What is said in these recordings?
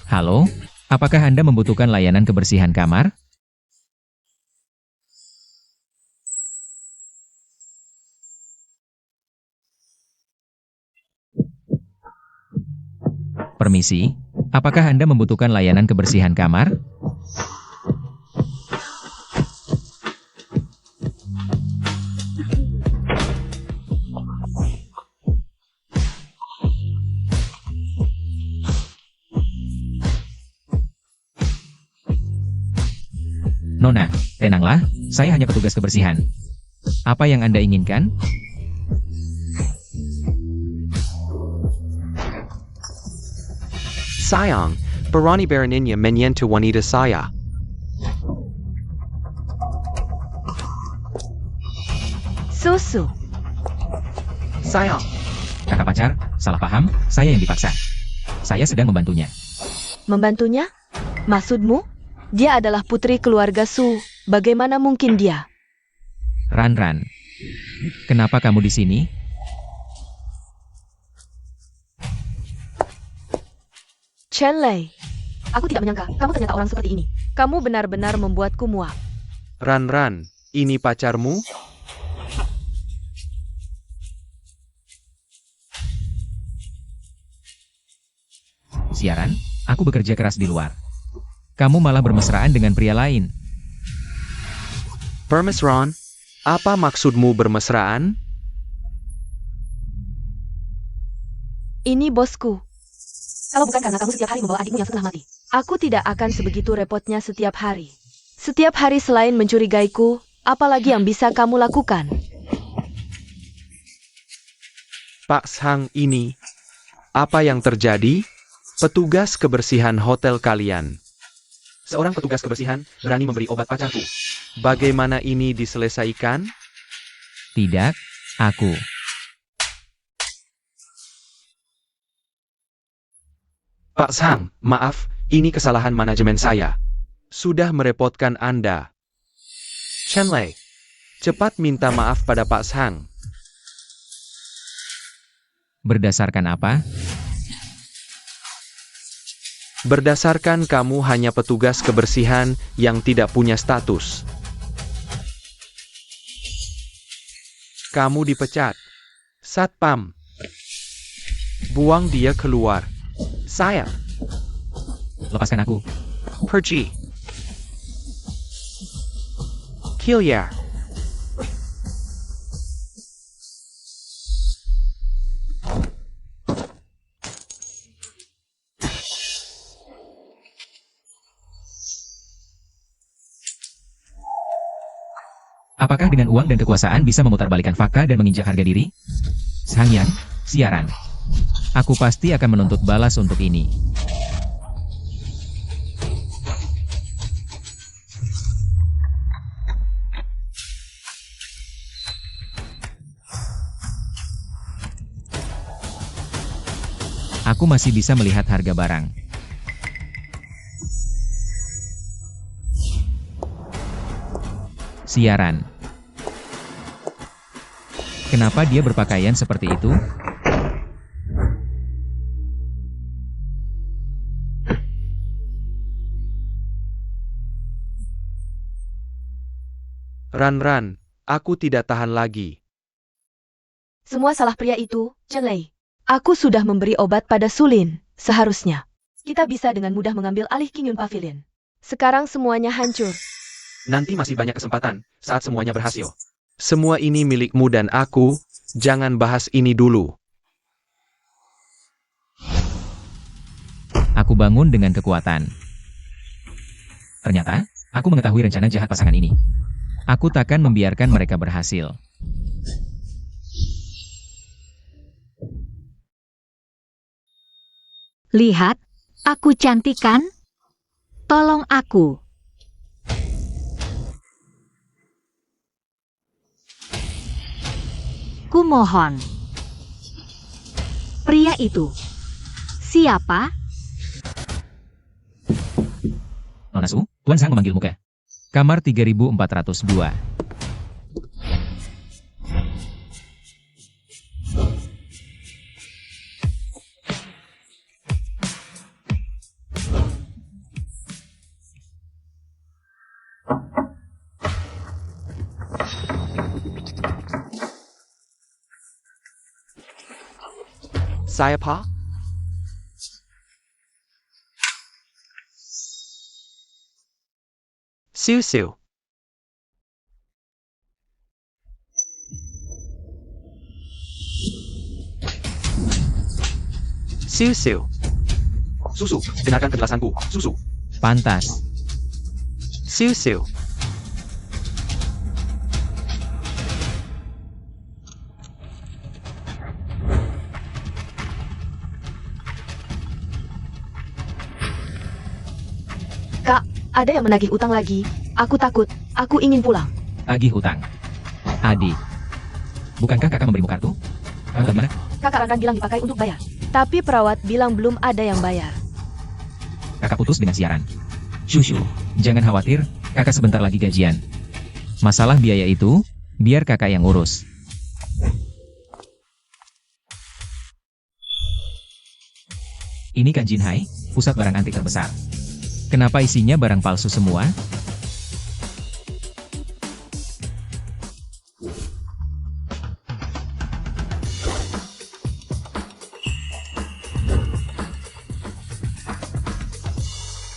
Halo, apakah Anda membutuhkan layanan kebersihan kamar? Permisi, apakah Anda membutuhkan layanan kebersihan kamar? Nona, tenanglah, saya hanya petugas kebersihan. Apa yang Anda inginkan? Sayang, berani beraninya menyentuh wanita saya. Susu. Sayang, Kakak pacar, salah paham, saya yang dipaksa. Saya sedang membantunya. Membantunya? Maksudmu? Dia adalah putri keluarga Su. Bagaimana mungkin dia? Ran, kenapa kamu di sini? Chen Lei. Aku tidak menyangka kamu ternyata orang seperti ini. Kamu benar-benar membuatku muak. Ran, ini pacarmu? Siaran, aku bekerja keras di luar. Kamu malah bermesraan dengan pria lain. Bermesraan? Apa maksudmu bermesraan? Ini bosku. Kalau bukan karena kamu setiap hari membawa adikmu yang setengah mati, aku tidak akan sebegitu repotnya setiap hari. Setiap hari selain mencurigaiku, apalagi yang bisa kamu lakukan? Pak Sang ini, apa yang terjadi? Petugas kebersihan hotel kalian. Seorang petugas kebersihan berani memberi obat pacarku. Bagaimana ini diselesaikan? Tidak, aku. Pak Sang, maaf, ini kesalahan manajemen saya. Sudah merepotkan Anda. Chen Lei, cepat minta maaf pada Pak Sang. Berdasarkan apa? Berdasarkan kamu hanya petugas kebersihan yang tidak punya status. Kamu dipecat. Satpam. Buang dia keluar. Saya. Lepaskan aku. Pergi. Kilia. Apakah dengan uang dan kekuasaan bisa memutarbalikkan fakta dan menginjak harga diri? Sangyang, siaran. Aku pasti akan menuntut balas untuk ini. Aku masih bisa melihat harga barang. Siaran. Kenapa dia berpakaian seperti itu? Ran, aku tidak tahan lagi. Semua salah pria itu, Chen Lei. Aku sudah memberi obat pada Sulin. Seharusnya kita bisa dengan mudah mengambil alih Qingyun Pavilion. Sekarang semuanya hancur. Nanti masih banyak kesempatan saat semuanya berhasil. Semua ini milikmu dan aku, jangan bahas ini dulu. Aku bangun dengan kekuatan. Ternyata, aku mengetahui rencana jahat pasangan ini. Aku takkan membiarkan mereka berhasil. Lihat, aku cantik kan? Tolong aku. Kumohon. Pria itu. Siapa? Nona Su, Tuan Sang memanggilmu ke kamar 3402. Saya pa? Siu siu. Siu siu. Susu, dengarkan penjelasanku. Susu. Pantas. Siu siu. Kak, ada yang menagih utang lagi. Aku takut. Aku ingin pulang. Agih hutang. Adik. Bukankah kakak memberimu kartu? Bagaimana? Kakak akan bilang dipakai untuk bayar. Tapi perawat bilang belum ada yang bayar. Kakak putus dengan siaran. Shushu, jangan khawatir, kakak sebentar lagi gajian. Masalah biaya itu, biar kakak yang urus. Ini kan Jinhai, pusat barang antik terbesar. Kenapa isinya barang palsu semua?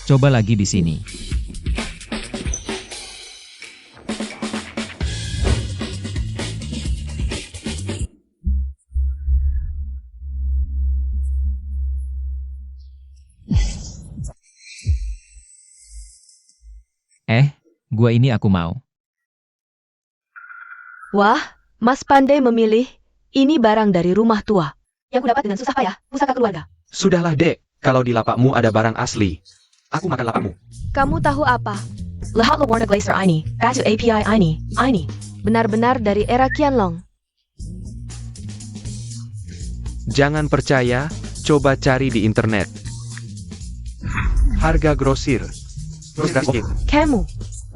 Coba lagi di sini. Gua ini aku mau. Wah, Mas pandai memilih. Ini barang dari rumah tua. Yang kudapat dengan susah payah, pusaka keluarga. Sudahlah, Dek. Kalau di lapakmu ada barang asli. Aku makan lapakmu. Kamu tahu apa? Lahat Warna Glacier ini, Batu API ini. Benar-benar dari era Qianlong. Jangan percaya, coba cari di internet. Harga grosir. Kamu.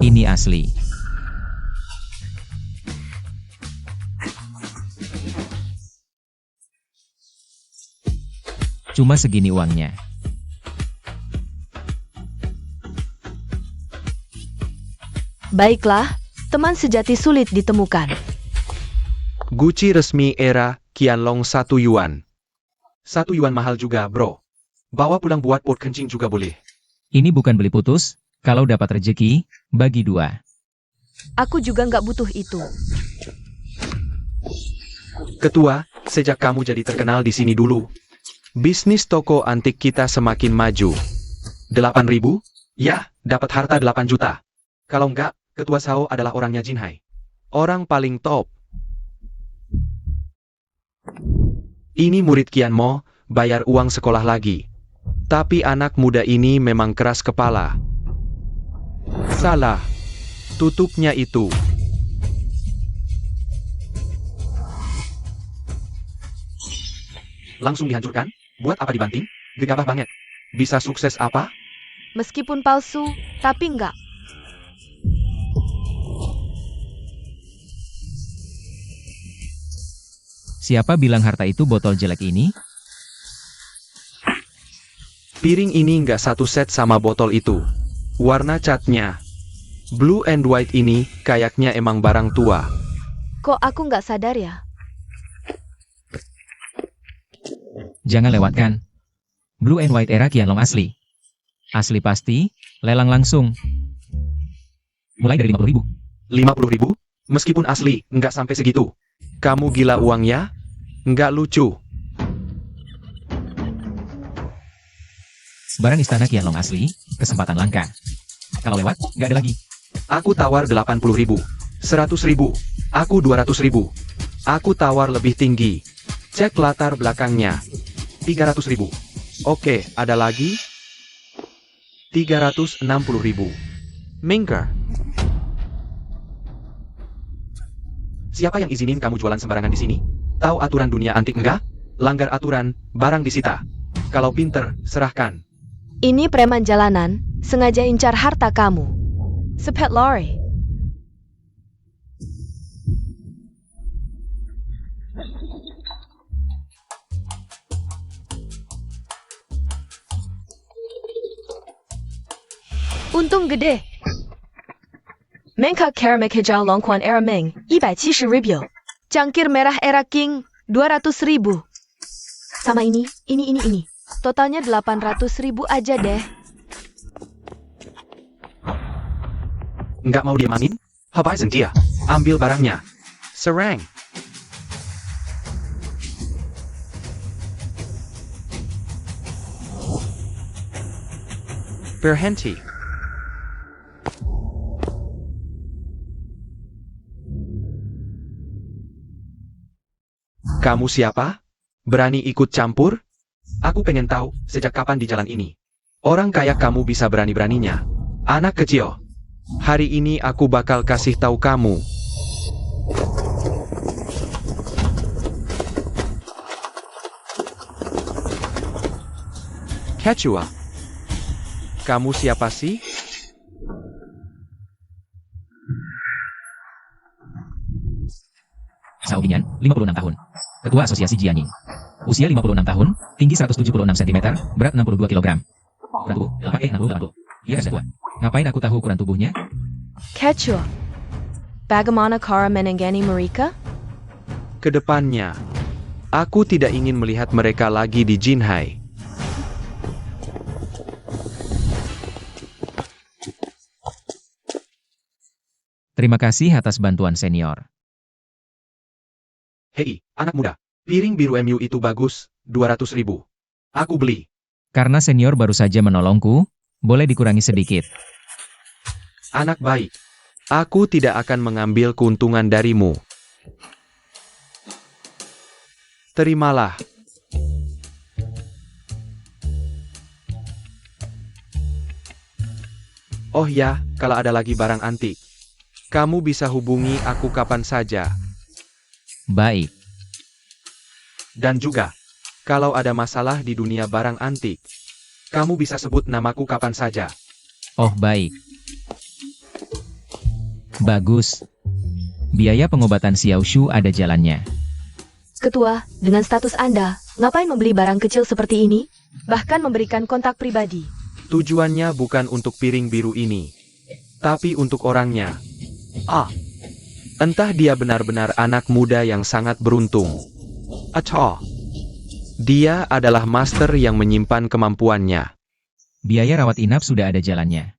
Ini asli. Cuma segini uangnya. Baiklah, teman sejati sulit ditemukan. Gucci resmi era Qianlong 1 yuan. 1 yuan mahal juga, bro. Bawa pulang buat pot kencing juga boleh. Ini bukan beli putus, kalau dapat rezeki, bagi 2. Aku juga nggak butuh itu. Ketua, sejak kamu jadi terkenal di sini dulu, bisnis toko antik kita semakin maju. 8.000? Ya, dapat harta 8 juta. Kalau enggak, Ketua Sao adalah orangnya Jinhai. Orang paling top. Ini murid Qian Mo, bayar uang sekolah lagi. Tapi anak muda ini memang keras kepala. Salah. Tutupnya itu. Langsung dihancurkan? Buat apa dibanting? Gegabah banget. Bisa sukses apa? Meskipun palsu, tapi enggak. Siapa bilang harta itu botol jelek ini? Piring ini nggak satu set sama botol itu. Warna catnya blue and white ini kayaknya emang barang tua. Kok aku nggak sadar ya? Jangan lewatkan. Blue and white era Qianlong asli. Asli pasti, lelang langsung. Mulai dari 50.000. 50.000? Meskipun asli, nggak sampai segitu. Kamu gila uangnya? Nggak lucu. Barang istana Qianlong asli, kesempatan langka. Kalau lewat, nggak ada lagi. Aku tawar 80.000. 100.000. Aku 200.000. Aku tawar lebih tinggi. Cek latar belakangnya. 300.000. Oke, ada lagi? 360.000. Mingker. Siapa yang izinin kamu jualan sembarangan di sini? Tahu aturan dunia antik enggak? Langgar aturan, barang disita. Kalau pinter, serahkan. Ini preman jalanan, sengaja incar harta kamu. Sepet lori. Untung gede. Mengka keramik hijau Longquan era Ming, 170 ribu. Cangkir merah era King, 200.000. Sama ini. Totalnya 800.000 aja deh. Nggak mau diemanin? Habisin dia. Ambil barangnya. Serang. Berhenti. Kamu siapa? Berani ikut campur? Aku pengen tahu, sejak kapan di jalan ini? Orang kayak kamu bisa berani-beraninya. Anak kecil. Hari ini aku bakal kasih tahu kamu. Quechua. Kamu siapa sih? Sao Binyan, 56 tahun. Ketua Asosiasi Jianying. Usia 56 tahun, tinggi 176 cm, berat 62 kg. Ukuran tubuh, 68. Dia sudah tua. Ngapain aku tahu ukuran tubuhnya? Quechua. Bagaimana cara menangani mereka? Kedepannya, aku tidak ingin melihat mereka lagi di Jinhai. Terima kasih atas bantuan senior. Hei, anak muda. Piring biru MU itu bagus, 200.000. Aku beli. Karena senior baru saja menolongku, boleh dikurangi sedikit. Anak baik. Aku tidak akan mengambil keuntungan darimu. Terimalah. Oh ya, kalau ada lagi barang antik, kamu bisa hubungi aku kapan saja. Baik. Dan juga, kalau ada masalah di dunia barang antik, kamu bisa sebut namaku kapan saja. Oh baik. Bagus. Biaya pengobatan Xiao Shu ada jalannya. Ketua, dengan status Anda, ngapain membeli barang kecil seperti ini? Bahkan memberikan kontak pribadi. Tujuannya bukan untuk piring biru ini, tapi untuk orangnya. Entah dia benar-benar anak muda yang sangat beruntung. Atau dia adalah master yang menyimpan kemampuannya. Biaya rawat inap sudah ada jalannya.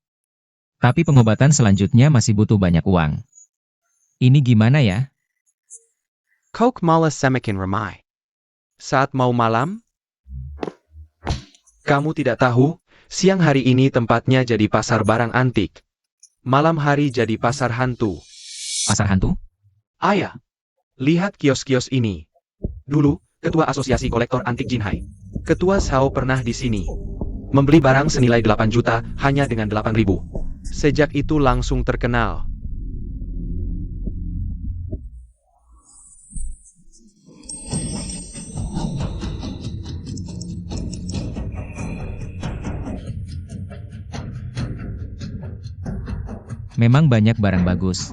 Tapi pengobatan selanjutnya masih butuh banyak uang. Ini gimana ya? Kok malah semakin ramai. Saat mau malam? Kamu tidak tahu, siang hari ini tempatnya jadi pasar barang antik. Malam hari jadi pasar hantu. Pasar hantu? Ayah, lihat kios-kios ini. Dulu, Ketua Asosiasi Kolektor Antik Jinhai, Ketua Sao pernah di sini. Membeli barang senilai 8 juta hanya dengan 8.000. Sejak itu langsung terkenal. Memang banyak barang bagus.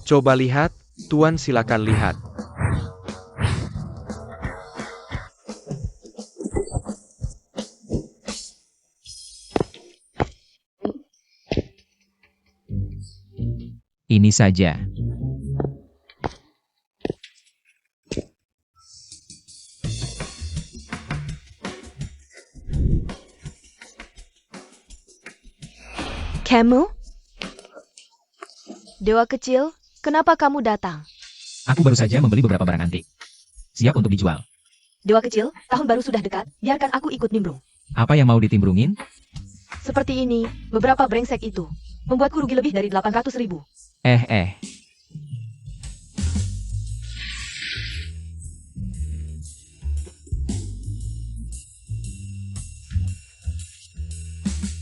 Coba lihat, Tuan silakan lihat. Ini saja. Kamu? Dewa kecil, kenapa kamu datang? Aku baru saja membeli beberapa barang antik. Siap untuk dijual. Dewa kecil, tahun baru sudah dekat, biarkan aku ikut nimbrung. Apa yang mau ditimbrungin? Seperti ini, beberapa brengsek itu membuatku rugi lebih dari 800.000.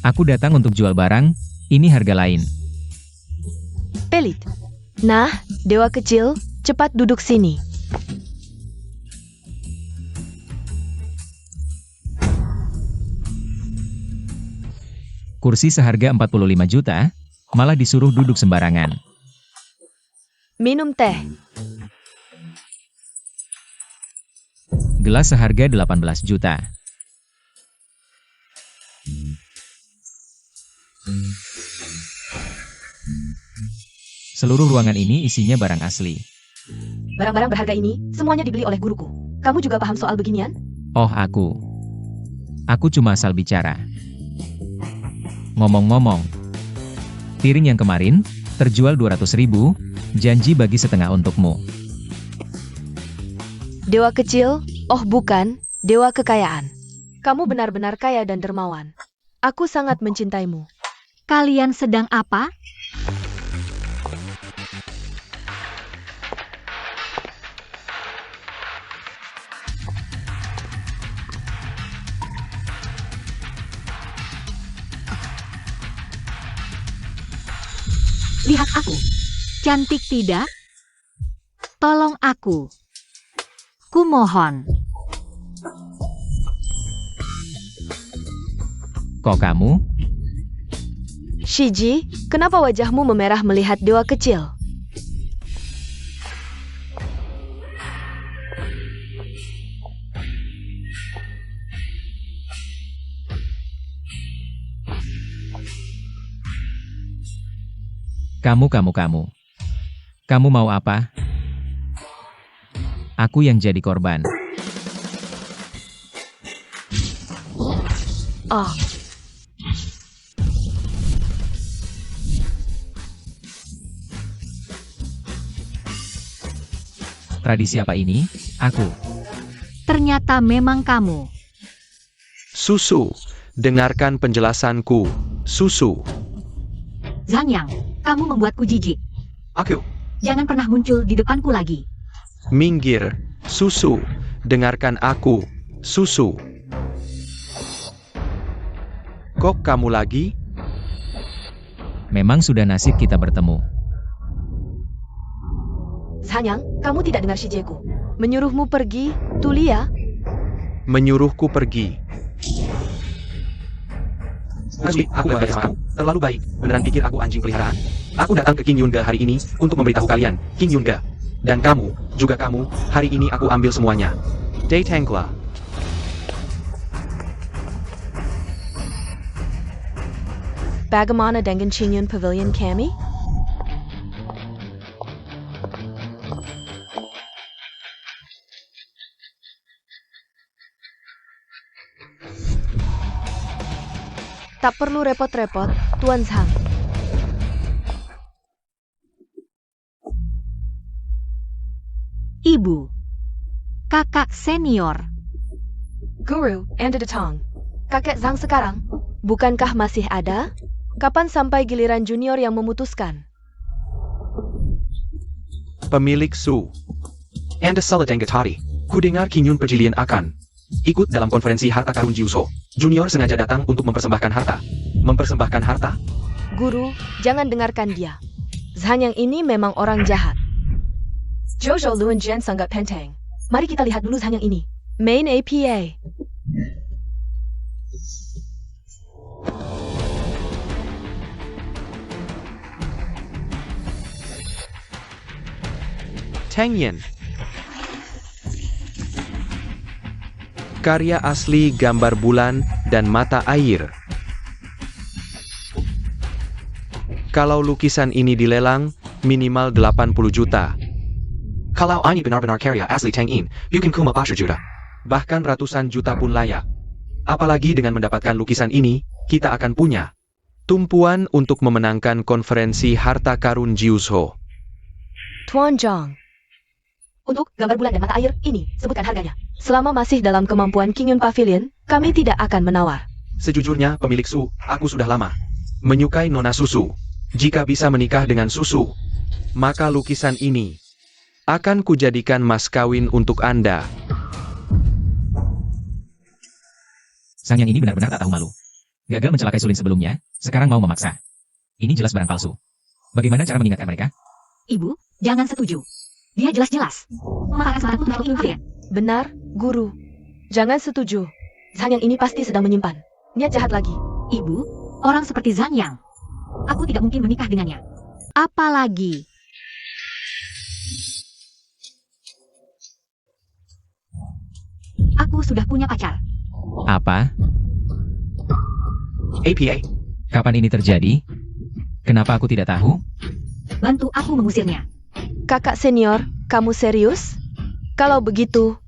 Aku datang untuk jual barang, ini harga lain. Pelit. Nah, dewa kecil, cepat duduk sini. Kursi seharga 45 juta, malah disuruh duduk sembarangan. Minum teh. Gelas seharga 18 juta. Seluruh ruangan ini isinya barang asli. Barang-barang berharga ini, semuanya dibeli oleh guruku. Kamu juga paham soal beginian? Oh aku. Aku cuma asal bicara. Ngomong-ngomong. Piring yang kemarin, terjual 200.000, janji bagi setengah untukmu. Dewa kecil? Oh bukan, dewa kekayaan. Kamu benar-benar kaya dan dermawan. Aku sangat mencintaimu. Kalian sedang apa? Lihat aku. Cantik tidak? Tolong aku. Kumohon. Kok kamu? Shiji, kenapa wajahmu memerah melihat dewa kecil? Kamu. Kamu mau apa? Aku yang jadi korban. Oh, Tradisi apa ini? Aku. Ternyata memang kamu. Susu, dengarkan penjelasanku. Susu. Zangyang, kamu membuatku jijik. Aku. Jangan pernah muncul di depanku lagi. Minggir. Susu, dengarkan aku. Susu. Kok kamu lagi? Memang sudah nasib kita bertemu. Zhanyang, kamu tidak dengar Shijeku. Menyuruhmu pergi, Tulia. Menyuruhku pergi. Kasih, aku gak baik sama kamu. Terlalu baik. Beneran pikir aku anjing peliharaan? Aku datang ke King Yunga hari ini untuk memberitahu kalian, King Yunga. Dan kamu, juga kamu, hari ini aku ambil semuanya. Datanglah. Bagaimana dengan Qingyun Pavilion kami? Tak perlu repot-repot, Tuan Zhang. Ibu. Kakak senior. Guru, Anda datang. Kakek Zhang sekarang, bukankah masih ada? Kapan sampai giliran junior yang memutuskan? Pemilik Su. Anda salah dengar tadi. Ku dengar King Yun Perjilian akan ikut dalam konferensi harta karun Jiuso. Junior sengaja datang untuk mempersembahkan harta. Mempersembahkan harta? Guru, jangan dengarkan dia. Zhang yang ini memang orang jahat. Jojo Luan Jen sangat penting. Mari kita lihat dulu Zhang yang ini. Main APA. Tang Yin. Karya asli gambar bulan dan mata air. Kalau lukisan ini dilelang, minimal 80 juta. Kalau ini benar-benar karya asli Tang Yin, bukan cuma 80 juta. Bahkan ratusan juta pun layak. Apalagi dengan mendapatkan lukisan ini, kita akan punya tumpuan untuk memenangkan konferensi harta karun Jiuso. Tuan Zhang. Untuk gambar bulan dan mata air ini, sebutkan harganya. Selama masih dalam kemampuan King Yun Pavilion, kami tidak akan menawar. Sejujurnya, pemilik Su, aku sudah lama menyukai Nona Susu. Jika bisa menikah dengan Susu, maka lukisan ini akan kujadikan mas kawin untuk Anda. Sang yang ini benar-benar tak tahu malu. Gagal mencelakai Sulin sebelumnya, sekarang mau memaksa. Ini jelas barang palsu. Bagaimana cara mengingatkan mereka? Ibu, jangan setuju. Dia jelas-jelas memanfaatkan semangatmu untuk King Yun. Benar, Guru. Jangan setuju. Zhang yang ini pasti sedang menyimpan niat jahat lagi. Ibu, orang seperti Zhang Yang. Aku tidak mungkin menikah dengannya. Apalagi aku sudah punya pacar. Apa? APA. Kapan ini terjadi? Kenapa aku tidak tahu? Bantu aku mengusirnya. Kakak senior, kamu serius? Kalau begitu,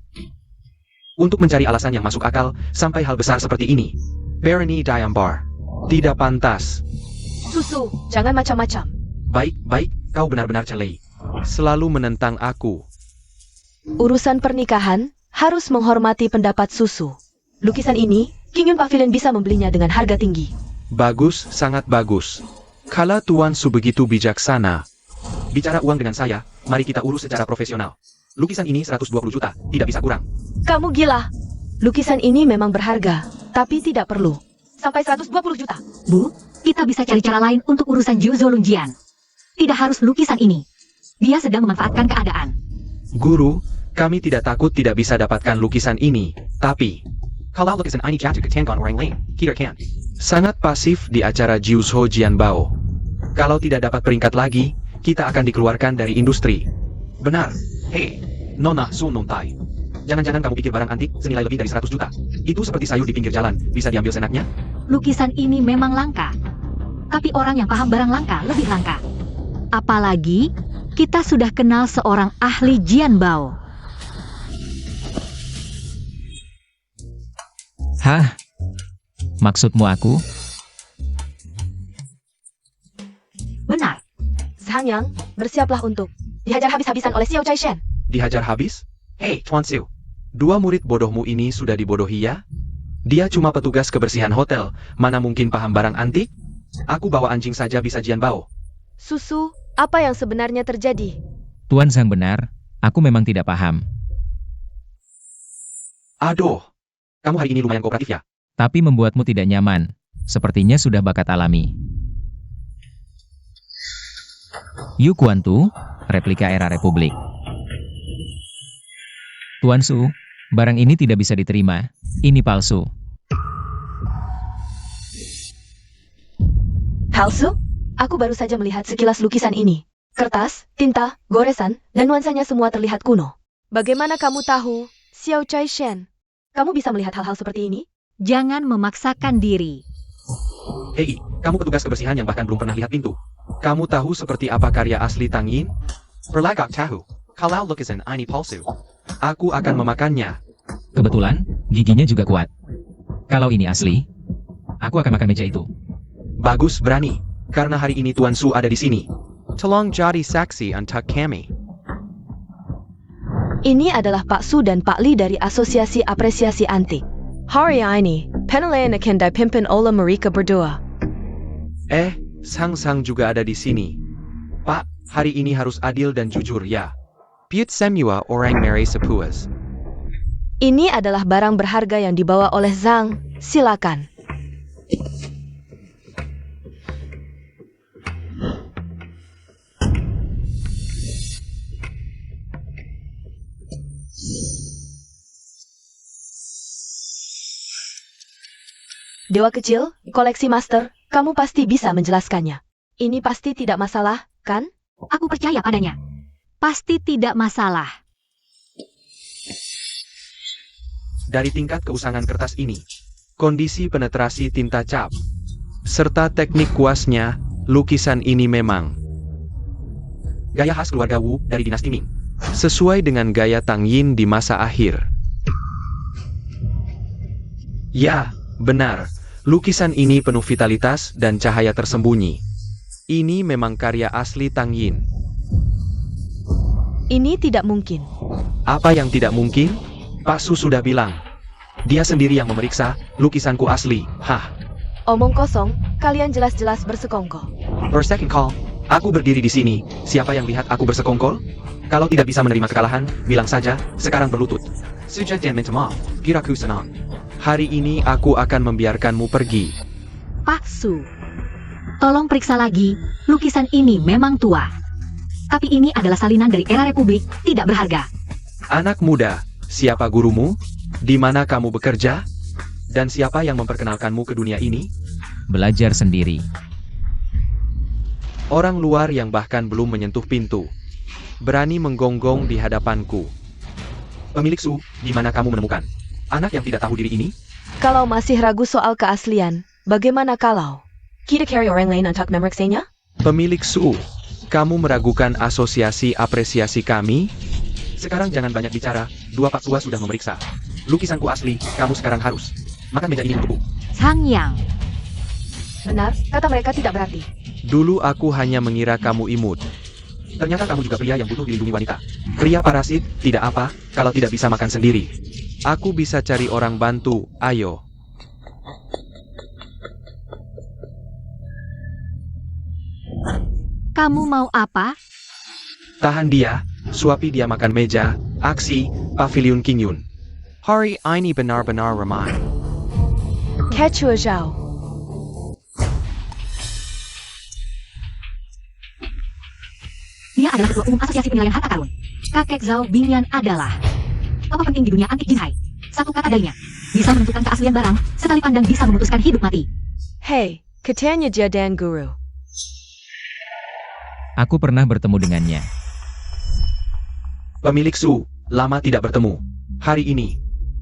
Untuk mencari alasan yang masuk akal, sampai hal besar seperti ini. Berani Diambar. Tidak pantas. Susu, jangan macam-macam. Baik, kau benar-benar celei. Selalu menentang aku. Urusan pernikahan harus menghormati pendapat Susu. Lukisan ini, King Yun Pavilion bisa membelinya dengan harga tinggi. Bagus, sangat bagus. Kalau Tuan Su begitu bijaksana. Bicara uang dengan saya, mari kita urus secara profesional. Lukisan ini 120 juta, tidak bisa kurang. Kamu gila. Lukisan ini memang berharga, tapi tidak perlu. Sampai 120 juta. Bu, kita bisa cari cara lain untuk urusan Jiu Zolunjian. Tidak harus lukisan ini. Dia sedang memanfaatkan keadaan. Guru, kami tidak takut tidak bisa dapatkan lukisan ini, tapi... Kalau lukisan ini jatuh ke tangan orang lain, kita kan. Sangat pasif di acara Jiuzhou Jianbao. Kalau tidak dapat peringkat lagi, kita akan dikeluarkan dari industri. Benar. Hei, Nona Su Nontai. Jangan-jangan kamu pikir barang antik senilai lebih dari 100 juta. Itu seperti sayur di pinggir jalan, bisa diambil senaknya? Lukisan ini memang langka. Tapi orang yang paham barang langka lebih langka. Apalagi, kita sudah kenal seorang ahli Jianbao. Hah? Maksudmu aku? Benar. Zhang Yang, bersiaplah untuk dihajar habis-habisan oleh Xiao Chaishen. Dihajar habis? Hei, Tuan Siu. Dua murid bodohmu ini sudah dibodohi ya? Dia cuma petugas kebersihan hotel, mana mungkin paham barang antik? Aku bawa anjing saja bisa Jianbao. Susu, apa yang sebenarnya terjadi? Tuan Zhang benar, aku memang tidak paham. Aduh, kamu hari ini lumayan kooperatif ya? Tapi membuatmu tidak nyaman. Sepertinya sudah bakat alami. Yu Kuantu, replika era Republik. Tuan Su, barang ini tidak bisa diterima. Ini palsu. Palsu? Aku baru saja melihat sekilas lukisan ini. Kertas, tinta, goresan, dan nuansanya semua terlihat kuno. Bagaimana kamu tahu, Xiao Chaishen? Kamu bisa melihat hal-hal seperti ini? Jangan memaksakan diri. Hei, kamu petugas kebersihan yang bahkan belum pernah lihat pintu. Kamu tahu seperti apa karya asli Tang Yin? Perlagak tahu. Kalau lukisan ini palsu, aku akan memakannya. Kebetulan, giginya juga kuat. Kalau ini asli, aku akan makan meja itu. Bagus, berani. Karena hari ini Tuan Su ada di sini. Tolong jadi saksi untuk kami. Ini adalah Pak Su dan Pak Li dari Asosiasi Apresiasi Antik. Hari ini, penilaian akan dipimpin oleh mereka berdua. Sang juga ada di sini. Pak, hari ini harus adil dan jujur ya. Piut semua orang meri sepuas. Ini adalah barang berharga yang dibawa oleh Zhang. Silakan. Dewa kecil, koleksi master, kamu pasti bisa menjelaskannya. Ini pasti tidak masalah, kan? Aku percaya padanya. Pasti tidak masalah. Dari tingkat keusangan kertas ini, kondisi penetrasi tinta cap, serta teknik kuasnya, lukisan ini memang gaya khas keluarga Wu dari dinasti Ming. Sesuai dengan gaya Tang Yin di masa akhir. Ya, benar. Lukisan ini penuh vitalitas dan cahaya tersembunyi. Ini memang karya asli Tang Yin. Ini tidak mungkin. Apa yang tidak mungkin? Pak Su sudah bilang. Dia sendiri yang memeriksa lukisanku asli. Hah. Omong kosong, kalian jelas-jelas bersekongkol. Per second call. Aku berdiri di sini. Siapa yang lihat aku bersekongkol? Kalau tidak bisa menerima kekalahan, bilang saja, sekarang berlutut. Sujud dan minta maaf. Kiraku senang. Hari ini aku akan membiarkanmu pergi. Pak Su, tolong periksa lagi. Lukisan ini memang tua. Tapi ini adalah salinan dari era Republik, tidak berharga. Anak muda, siapa gurumu? Di mana kamu bekerja? Dan siapa yang memperkenalkanmu ke dunia ini? Belajar sendiri. Orang luar yang bahkan belum menyentuh pintu. Berani menggonggong di hadapanku. Pemilik Su, di mana kamu menemukan anak yang tidak tahu diri ini? Kalau masih ragu soal keaslian, bagaimana kalau kita cari orang lain untuk memeriksanya? Pemilik Su, kamu meragukan asosiasi apresiasi kami? Sekarang jangan banyak bicara, dua pak tua sudah memeriksa. Lukisanku asli, kamu sekarang harus makan meja ini untukku. Sang Yang. Benar, kata mereka tidak berarti. Dulu aku hanya mengira kamu imut. Ternyata kamu juga pria yang butuh dilindungi wanita. Pria parasit, tidak apa, kalau tidak bisa makan sendiri. Aku bisa cari orang bantu, ayo. Kamu mau apa? Tahan dia, suapi dia makan meja, aksi, pavilion King Yun. Hari ini benar-benar ramai. Kechua Zhao. Dia adalah ketua umum Asosiasi Penilaian Harta Karun. Kakek Zhao Bingyan adalah tokoh penting di dunia antik Jinhai. Satu kata darinya, bisa menentukan keaslian barang, sekali pandang bisa memutuskan hidup mati. Hei, katanya dia dan guru. Aku pernah bertemu dengannya. Pemilik Su, lama tidak bertemu. Hari ini,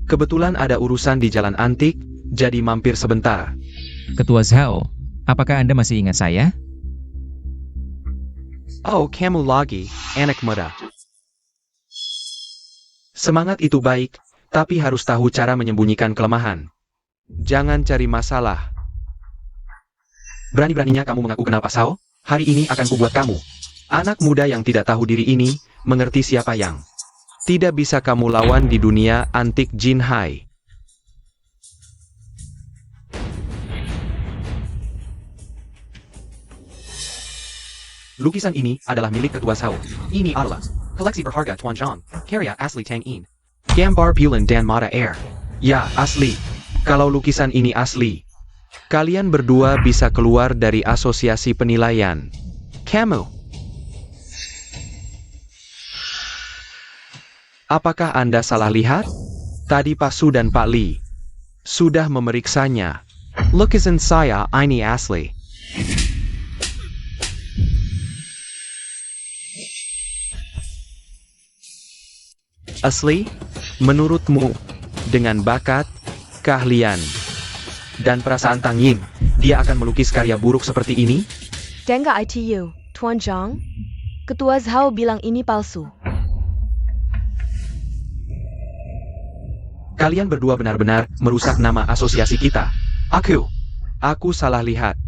kebetulan ada urusan di jalan antik, jadi mampir sebentar. Ketua Zhao, apakah Anda masih ingat saya? Oh, kamu lagi, anak muda. Semangat itu baik, tapi harus tahu cara menyembunyikan kelemahan. Jangan cari masalah. Berani-beraninya kamu mengaku kenal Pak Sao? Hari ini akan kubuat kamu. Anak muda yang tidak tahu diri ini, mengerti siapa yang tidak bisa kamu lawan di dunia antik Jinhai. Lukisan ini adalah milik Ketua Sao. Ini adalah koleksi berharga Tuan Zhang, karya asli Tang Yin. Gambar bulan dan mata air. Ya, asli. Kalau lukisan ini asli, kalian berdua bisa keluar dari asosiasi penilaian. Kamu. Apakah Anda salah lihat? Tadi Pak Su dan Pak Li sudah memeriksanya. Lukisan saya ini asli. Asli? Menurutmu, dengan bakat, keahlian, dan perasaan Tang Yin, dia akan melukis karya buruk seperti ini? Dengar ITU, Tuan Zhang. Ketua Zhao bilang ini palsu. Kalian berdua benar-benar merusak nama asosiasi kita. Aku salah lihat.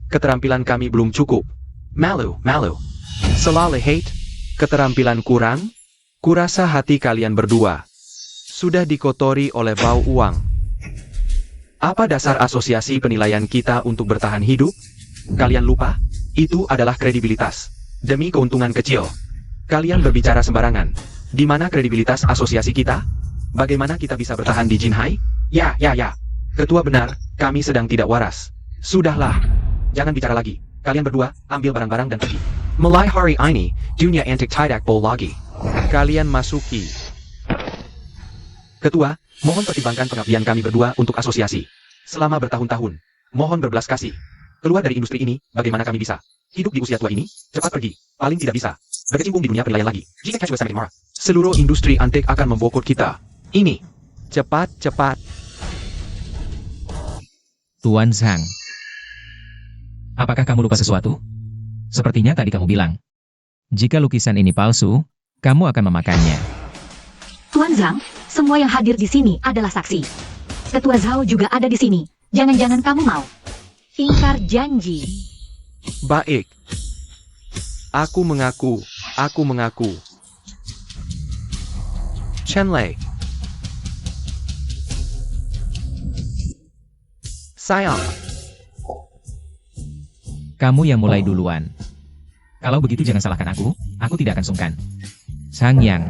Keterampilan kami belum cukup. Malu. Salah lihat, keterampilan kurang? Kurasa hati kalian berdua sudah dikotori oleh bau uang. Apa dasar asosiasi penilaian kita untuk bertahan hidup? Kalian lupa? Itu adalah kredibilitas. Demi keuntungan kecil, kalian berbicara sembarangan. Di mana kredibilitas asosiasi kita? Bagaimana kita bisa bertahan di Jinhai? Ya. Ketua benar, kami sedang tidak waras. Sudahlah. Jangan bicara lagi. Kalian berdua, ambil barang-barang dan pergi. Mulai hari ini, dunia antik tidak boleh lagi. Kalian masuki. Ketua, mohon pertimbangkan pengabdian kami berdua untuk asosiasi. Selama bertahun-tahun, mohon berbelas kasih. Keluar dari industri ini, bagaimana kami bisa hidup di usia tua ini? Cepat pergi, paling tidak bisa berkecimpung di dunia penilaian lagi. Jika Kechua semakin marah, seluruh industri antik akan membokot kita. Ini, cepat. Tuan Zhang. Apakah kamu lupa sesuatu? Sepertinya tadi kamu bilang, jika lukisan ini palsu, kamu akan memakannya. Tuan Zhang, semua yang hadir di sini adalah saksi. Ketua Zhao juga ada di sini. Jangan-jangan kamu mau ingkar janji. Baik. Aku mengaku. Chenlei. Sayang. Kamu yang mulai duluan. Kalau begitu jangan salahkan aku tidak akan sungkan. Sang Yang.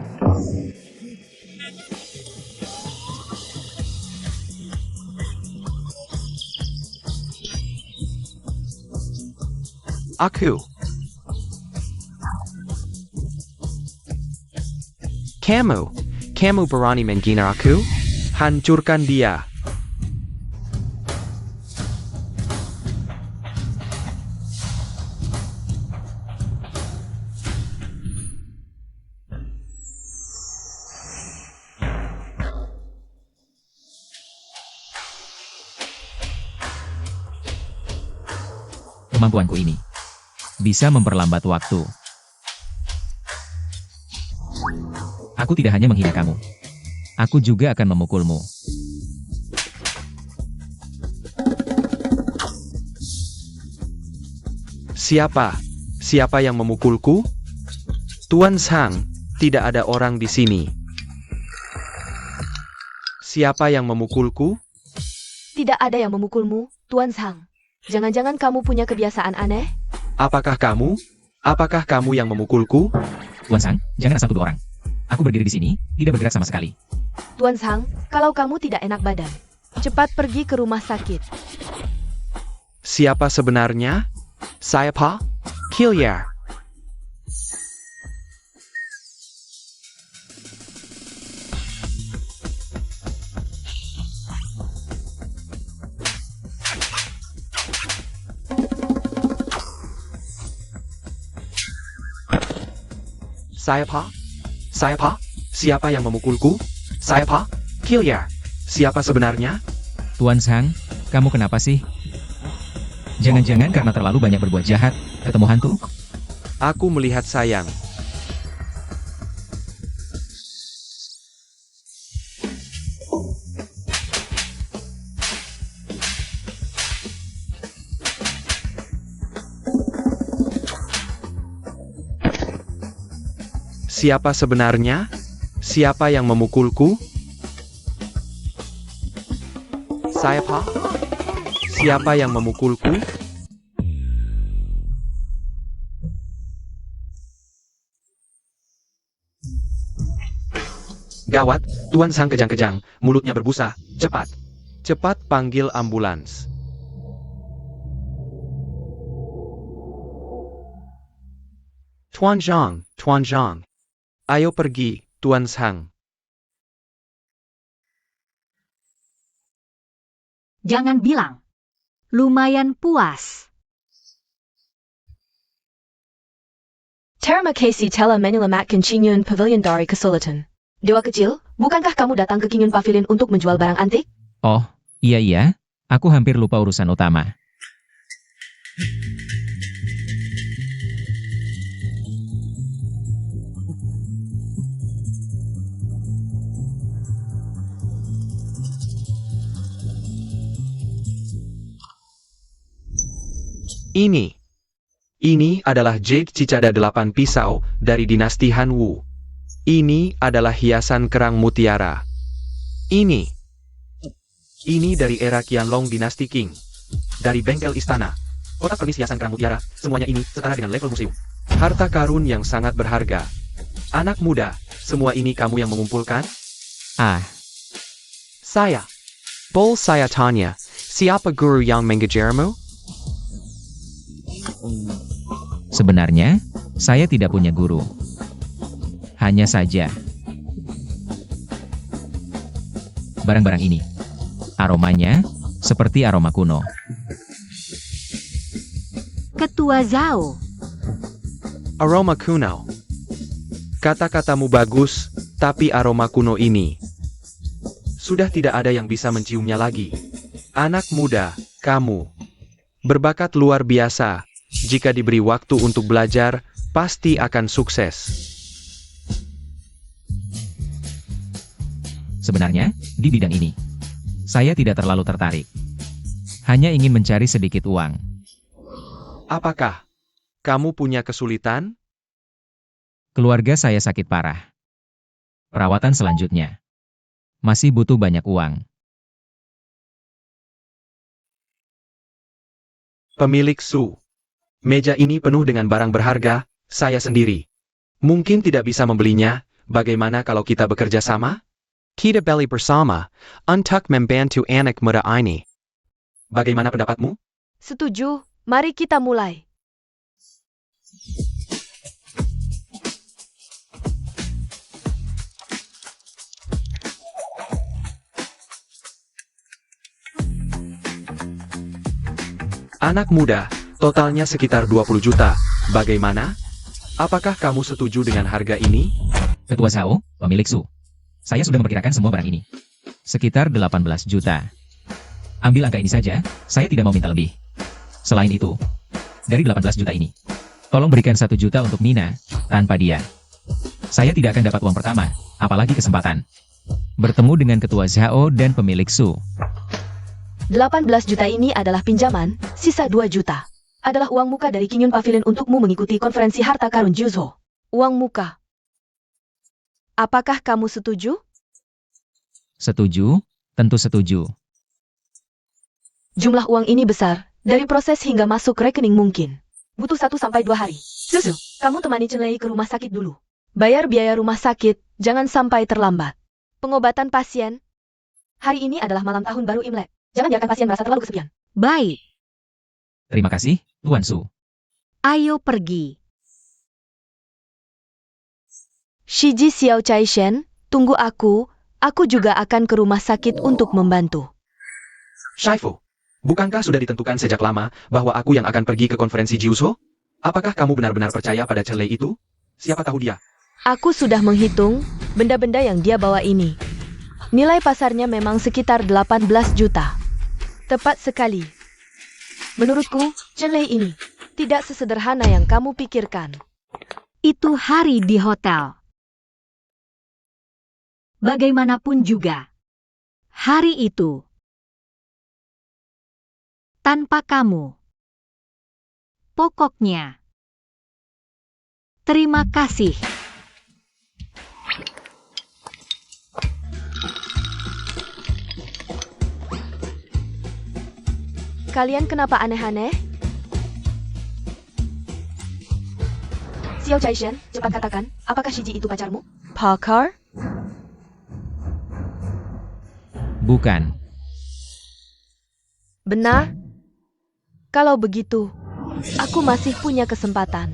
Aku. Kamu berani menghina aku? Hancurkan dia. Kemampuanku ini bisa memperlambat waktu. Aku tidak hanya menghina kamu, Aku juga akan memukulmu. Siapa? Siapa yang memukulku? Tuan Zhang, tidak ada orang di sini. Siapa yang memukulku? Tidak ada yang memukulmu, Tuan Zhang. Jangan-jangan kamu punya kebiasaan aneh? Apakah kamu? Apakah kamu yang memukulku? Tuan Zhang, jangan asal tuduh orang. Aku berdiri di sini, tidak bergerak sama sekali. Tuan Zhang, kalau kamu tidak enak badan, cepat pergi ke rumah sakit. Siapa sebenarnya? Saya Pa Killier. Saya Pa? Siapa yang memukulku? Saya Pa Killier. Siapa sebenarnya? Tuan Zhang, kamu kenapa sih? Jangan-jangan karena terlalu banyak berbuat jahat, ketemu hantu? Aku melihat sayang. Siapa sebenarnya? Siapa yang memukulku? Saya Pa? Siapa yang memukulku? Gawat, Tuan Zhang kejang-kejang, mulutnya berbusa. Cepat. Cepat panggil ambulans. Tuan Zhang. Ayo pergi, Tuan Zhang. Jangan bilang. Lumayan puas. Terima kasih telah menyelamatkan Qingyun Pavilion dari kesulitan. Dewa kecil, bukankah kamu datang ke Qingyun Pavilion untuk menjual barang antik? Oh, iya. Aku hampir lupa urusan utama. Ini adalah Jade Cicada 8 pisau dari dinasti Han Wu. Ini adalah hiasan kerang mutiara. Ini dari era Qianlong dinasti Qing. Dari bengkel istana. Kotak permis hiasan kerang mutiara, semuanya ini setara dengan level museum. Harta karun yang sangat berharga. Anak muda, semua ini kamu yang mengumpulkan? Ah, Saya tanya, siapa guru yang mengajarmu? sebenarnya, saya tidak punya guru. Hanya saja, barang-barang ini, aromanya, seperti aroma kuno. Ketua Zhao. Aroma kuno. Kata-katamu bagus, tapi aroma kuno ini. Sudah tidak ada yang bisa menciumnya lagi. Anak muda, kamu. Berbakat luar biasa. Jika diberi waktu untuk belajar, pasti akan sukses. Sebenarnya, di bidang ini, saya tidak terlalu tertarik. Hanya ingin mencari sedikit uang. Apakah kamu punya kesulitan? Keluarga saya sakit parah. Perawatan selanjutnya. Masih butuh banyak uang. Pemilik Su. Meja ini penuh dengan barang berharga, saya sendiri. Mungkin tidak bisa membelinya, bagaimana kalau kita bekerja sama? Kita beli bersama, untuk membantu anak muda ini. Bagaimana pendapatmu? Setuju, mari kita mulai. Anak muda, totalnya sekitar 20 juta. Bagaimana? Apakah kamu setuju dengan harga ini? Ketua Zhao, pemilik Su. Saya sudah memperkirakan semua barang ini. Sekitar 18 juta. Ambil angka ini saja, saya tidak mau minta lebih. Selain itu, dari 18 juta ini, tolong berikan 1 juta untuk Mina, tanpa dia. Saya tidak akan dapat uang pertama, apalagi kesempatan. Bertemu dengan ketua Zhao dan pemilik Su. 18 juta ini adalah pinjaman, sisa 2 juta. Adalah uang muka dari Kingyun Pavilion untukmu mengikuti konferensi harta karun Juzho. Uang muka. Apakah kamu setuju? Setuju? Tentu setuju. Jumlah uang ini besar, dari proses hingga masuk rekening mungkin. Butuh 1 sampai 2 hari. Susu, kamu temani Chen Lei ke rumah sakit dulu. Bayar biaya rumah sakit, jangan sampai terlambat. Pengobatan pasien. Hari ini adalah malam tahun baru Imlek. Jangan biarkan pasien merasa terlalu kesepian. Baik, Terima kasih, Tuan Su. ayo pergi. Shiji Xiao Chai Shen, tunggu aku juga akan ke rumah sakit untuk membantu. Shaifu, bukankah sudah ditentukan sejak lama bahwa aku yang akan pergi ke konferensi Juzho? Apakah kamu benar-benar percaya pada Chen Lei itu? Siapa tahu dia. Aku sudah menghitung benda-benda yang dia bawa ini. Nilai pasarnya memang sekitar 18 juta. Tepat sekali. Menurutku, Chen Lei ini tidak sesederhana yang kamu pikirkan. Itu hari di hotel. Bagaimanapun juga, hari itu, tanpa kamu. Pokoknya, terima kasih. Kalian kenapa aneh-aneh? Xiao Chai Shen, cepat katakan, apakah Shiji itu pacarmu? Parker? Bukan. Benar? Kalau begitu, aku masih punya kesempatan.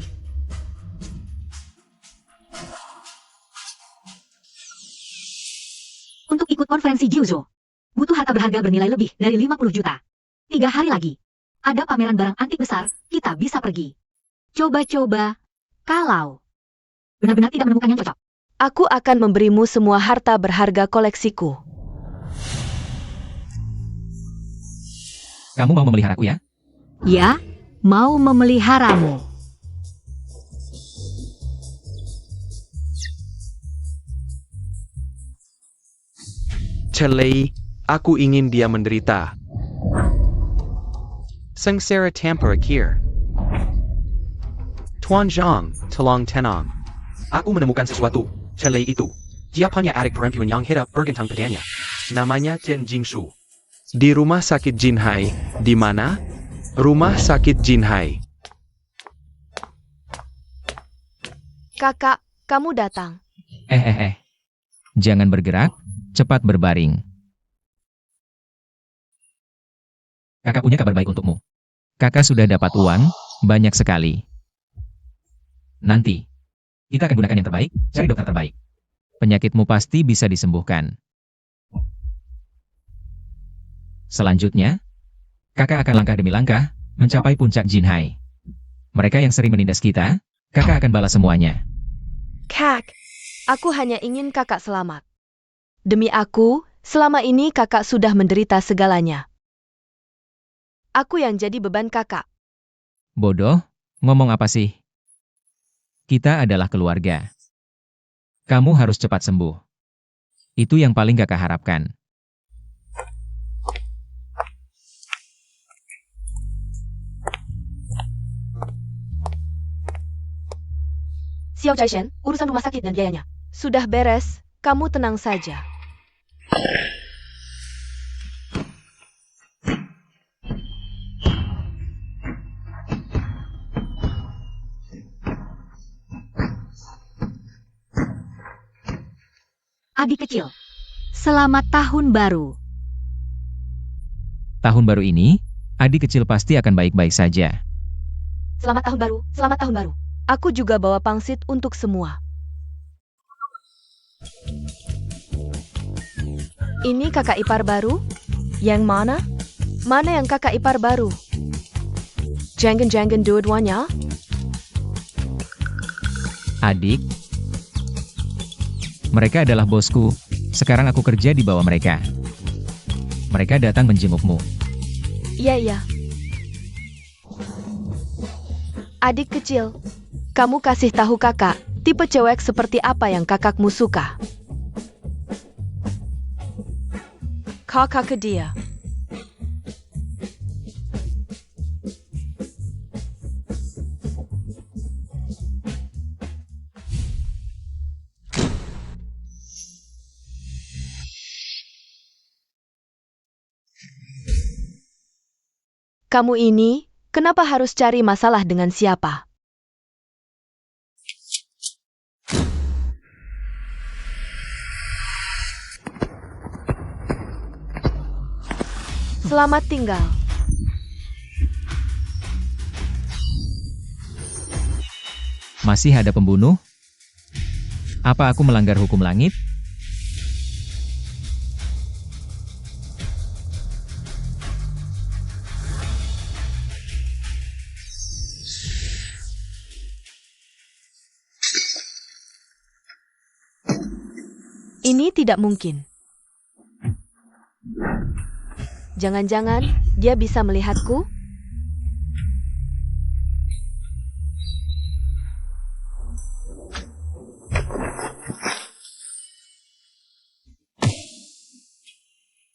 Untuk ikut konferensi Juzho, butuh harta berharga bernilai lebih dari 50 juta. 3 hari lagi, ada pameran barang antik besar, kita bisa pergi. Coba-coba, kalau benar-benar tidak menemukan yang cocok. Aku akan memberimu semua harta berharga koleksiku. Kamu mau memeliharaku ya? Ya, mau memeliharamu. Chen Lei, aku ingin dia menderita. Sengsara tanpa akhir. Tuan Zhang, tolong tenang. Aku menemukan sesuatu. Chen Lei itu. Dia punya adik perempuan yang hidup bergantang padanya. Namanya Chen Jingshu. Di rumah sakit Jinhai. Di mana? Rumah sakit Jinhai. Kakak, kamu datang. Jangan bergerak, cepat berbaring. Kakak punya kabar baik untukmu. Kakak sudah dapat uang, banyak sekali. Nanti, kita akan gunakan yang terbaik, cari dokter terbaik. Penyakitmu pasti bisa disembuhkan. Selanjutnya, kakak akan langkah demi langkah, mencapai puncak Jinhai. Mereka yang sering menindas kita, kakak akan balas semuanya. Kak, aku hanya ingin kakak selamat. Demi aku, selama ini kakak sudah menderita segalanya. Aku yang jadi beban kakak. Bodoh, ngomong apa sih? Kita adalah keluarga. Kamu harus cepat sembuh. Itu yang paling kakak harapkan. Xiao Chai Shen, urusan rumah sakit dan biayanya. Sudah beres, kamu tenang saja. Adik kecil, selamat tahun baru. Tahun baru ini, adik kecil pasti akan baik-baik saja. Selamat tahun baru, selamat tahun baru. Aku juga bawa pangsit untuk semua. Ini kakak ipar baru? Yang mana? Mana yang kakak ipar baru? Jangan dua-duanya? Adik, mereka adalah bosku. Sekarang aku kerja di bawah mereka. Mereka datang menjengukmu. Iya. Adik kecil, kamu kasih tahu kakak, tipe cewek seperti apa yang kakakmu suka. Kakak ke dia. Kamu ini, kenapa harus cari masalah dengan siapa? Selamat tinggal. Masih ada pembunuh? Apa aku melanggar hukum langit? Ini tidak mungkin. Jangan-jangan dia bisa melihatku?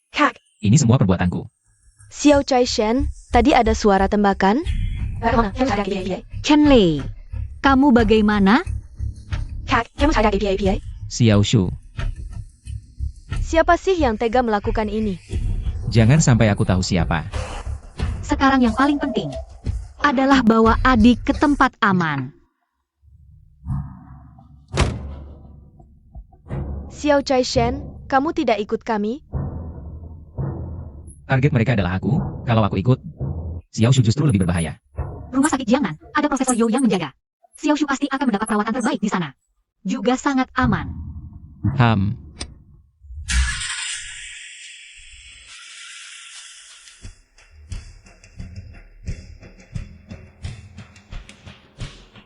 Kak, Ini semua perbuatanku. Xiao Chai Shen, tadi ada suara tembakan? Chen Lei, kamu bagaimana? Xiao Shu, Siapa sih yang tega melakukan ini? jangan sampai aku tahu siapa. Sekarang yang paling penting adalah bawa adik ke tempat aman. Xiao Chai Shen, kamu tidak ikut kami? Target mereka adalah aku. Kalau aku ikut, Xiao Shu justru lebih berbahaya. Rumah sakit jangan, ada Profesor Yo yang menjaga. Xiao Shu pasti akan mendapat perawatan terbaik di sana. Juga sangat aman.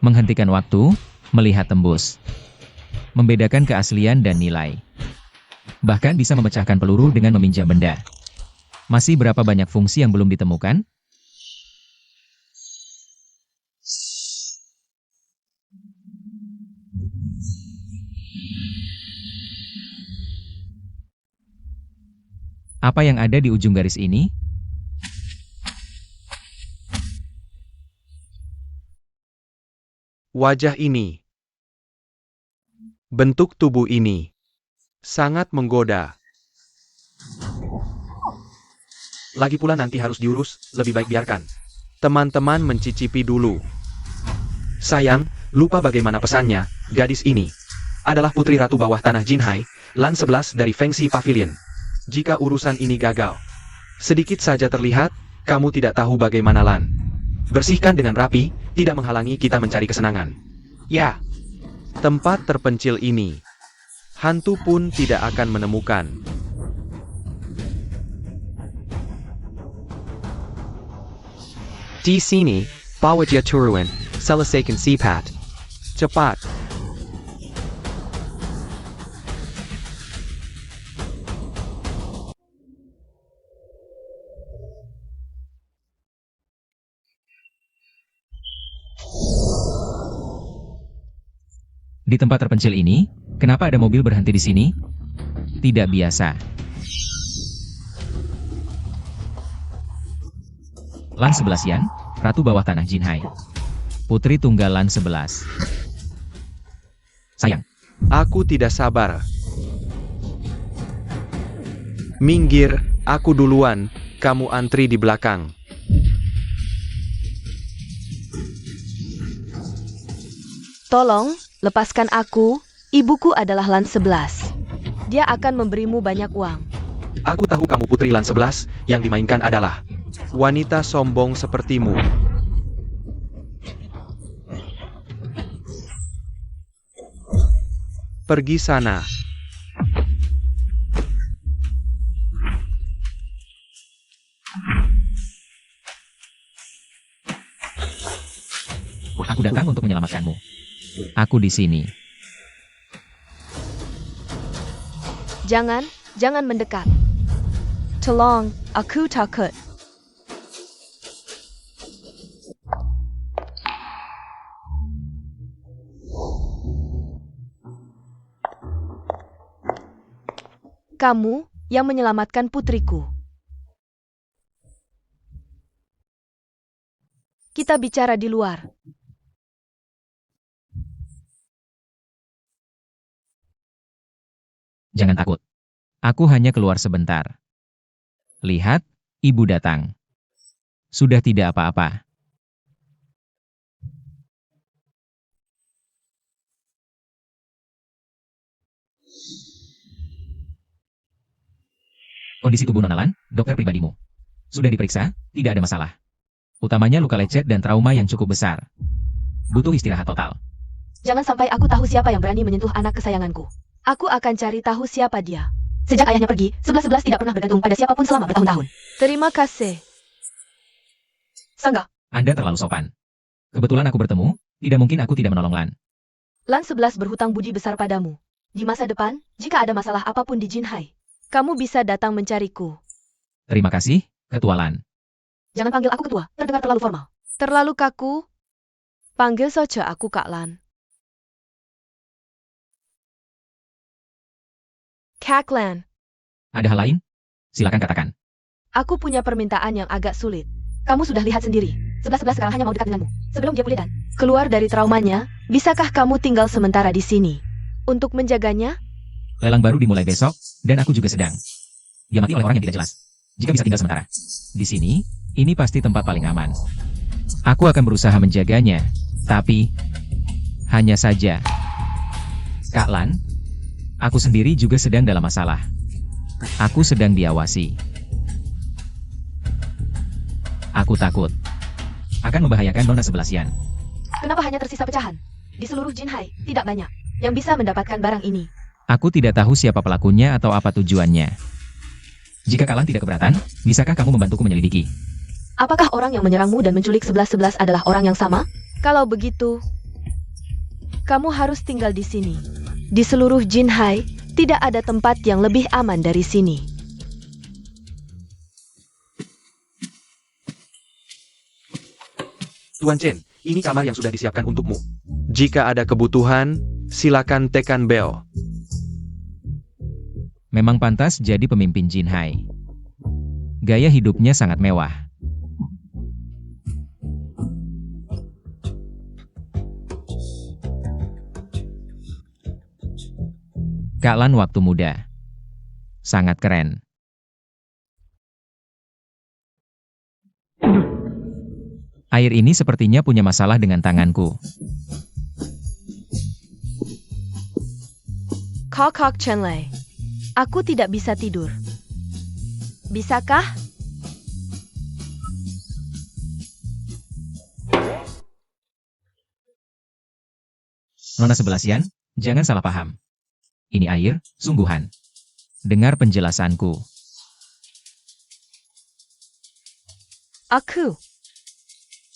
Menghentikan waktu, melihat tembus. Membedakan keaslian dan nilai. Bahkan bisa memecahkan peluru dengan meminjam benda. Masih berapa banyak fungsi yang belum ditemukan? Apa yang ada di ujung garis ini? Wajah ini. Bentuk tubuh ini. Sangat menggoda. Lagi pula nanti harus diurus, lebih baik biarkan. Teman-teman mencicipi dulu. Sayang, lupa bagaimana pesannya, gadis ini adalah putri ratu bawah tanah Jinhai, Lan 11 dari Fengxi Pavilion. Jika urusan ini gagal, sedikit saja terlihat, kamu tidak tahu bagaimana Lan. Bersihkan dengan rapi, tidak menghalangi kita mencari kesenangan. Ya, tempat terpencil ini, hantu pun tidak akan menemukan. Di sini, bawa dia turun, selesaikan sipat. Cepat. Di tempat terpencil ini, kenapa ada mobil berhenti di sini? Tidak biasa. Lan 11 Yan, Ratu Bawah Tanah Jinhai. Putri Tunggal Lan 11. Sayang, Aku tidak sabar. Minggir, aku duluan, kamu antri di belakang. Tolong, lepaskan aku. Ibuku adalah Lan 11. Dia akan memberimu banyak uang. Aku tahu kamu putri Lan 11, yang dimainkan adalah wanita sombong sepertimu. Pergi sana. aku datang untuk menyelamatkanmu. Aku di sini. Jangan mendekat. Tolong, aku takut. Kamu, yang menyelamatkan putriku. Kita bicara di luar. Jangan takut. Aku hanya keluar sebentar. Lihat, ibu datang. Sudah tidak apa-apa. Kondisi tubuh Nona Lan, dokter pribadimu. Sudah diperiksa, tidak ada masalah. Utamanya luka lecet dan trauma yang cukup besar. Butuh istirahat total. Jangan sampai aku tahu siapa yang berani menyentuh anak kesayanganku. Aku akan cari tahu siapa dia. Sejak ayahnya pergi, 11-11 tidak pernah bergantung pada siapapun selama bertahun-tahun. Terima kasih. Sangga. Anda terlalu sopan. Kebetulan aku bertemu, tidak mungkin aku tidak menolong Lan. Lan 11 berhutang budi besar padamu. Di masa depan, jika ada masalah apapun di Jinhai, kamu bisa datang mencariku. Terima kasih, Ketua Lan. Jangan panggil aku ketua, terdengar terlalu formal. Terlalu kaku? Panggil saja aku Kak Lan. Kak Lan, Ada hal lain? Silakan katakan. aku punya permintaan yang agak sulit. Kamu sudah lihat sendiri. 11-11 sekarang hanya mau dekat denganmu. Sebelum dia pulih dan Keluar dari traumanya, bisakah kamu tinggal sementara di sini? Untuk menjaganya? Lelang baru dimulai besok, dan aku juga sedang. Dia mati oleh orang yang tidak jelas. Jika bisa tinggal sementara. Di sini, ini pasti tempat paling aman. Aku akan berusaha menjaganya, tapi hanya saja. Kak Lan, aku sendiri juga sedang dalam masalah. Aku sedang diawasi. Aku takut akan membahayakan Nona 11-an. kenapa hanya tersisa pecahan? Di seluruh Jinhai, tidak banyak yang bisa mendapatkan barang ini. Aku tidak tahu siapa pelakunya atau apa tujuannya. Jika Kak Lan tidak keberatan, bisakah kamu membantuku menyelidiki? Apakah orang yang menyerangmu dan menculik 11-11 adalah orang yang sama? Kalau begitu, kamu harus tinggal di sini. Di seluruh Jinhai, tidak ada tempat yang lebih aman dari sini. Tuan Chen, ini kamar yang sudah disiapkan untukmu. Jika ada kebutuhan, silakan tekan bel. Memang pantas jadi pemimpin Jinhai. Gaya hidupnya sangat mewah. Kak Lan waktu muda. Sangat keren. Air ini sepertinya punya masalah dengan tanganku. Kok Chenlei, aku tidak bisa tidur. Bisakah? Nona 11-an, jangan salah paham. Ini air, sungguhan. Dengar penjelasanku.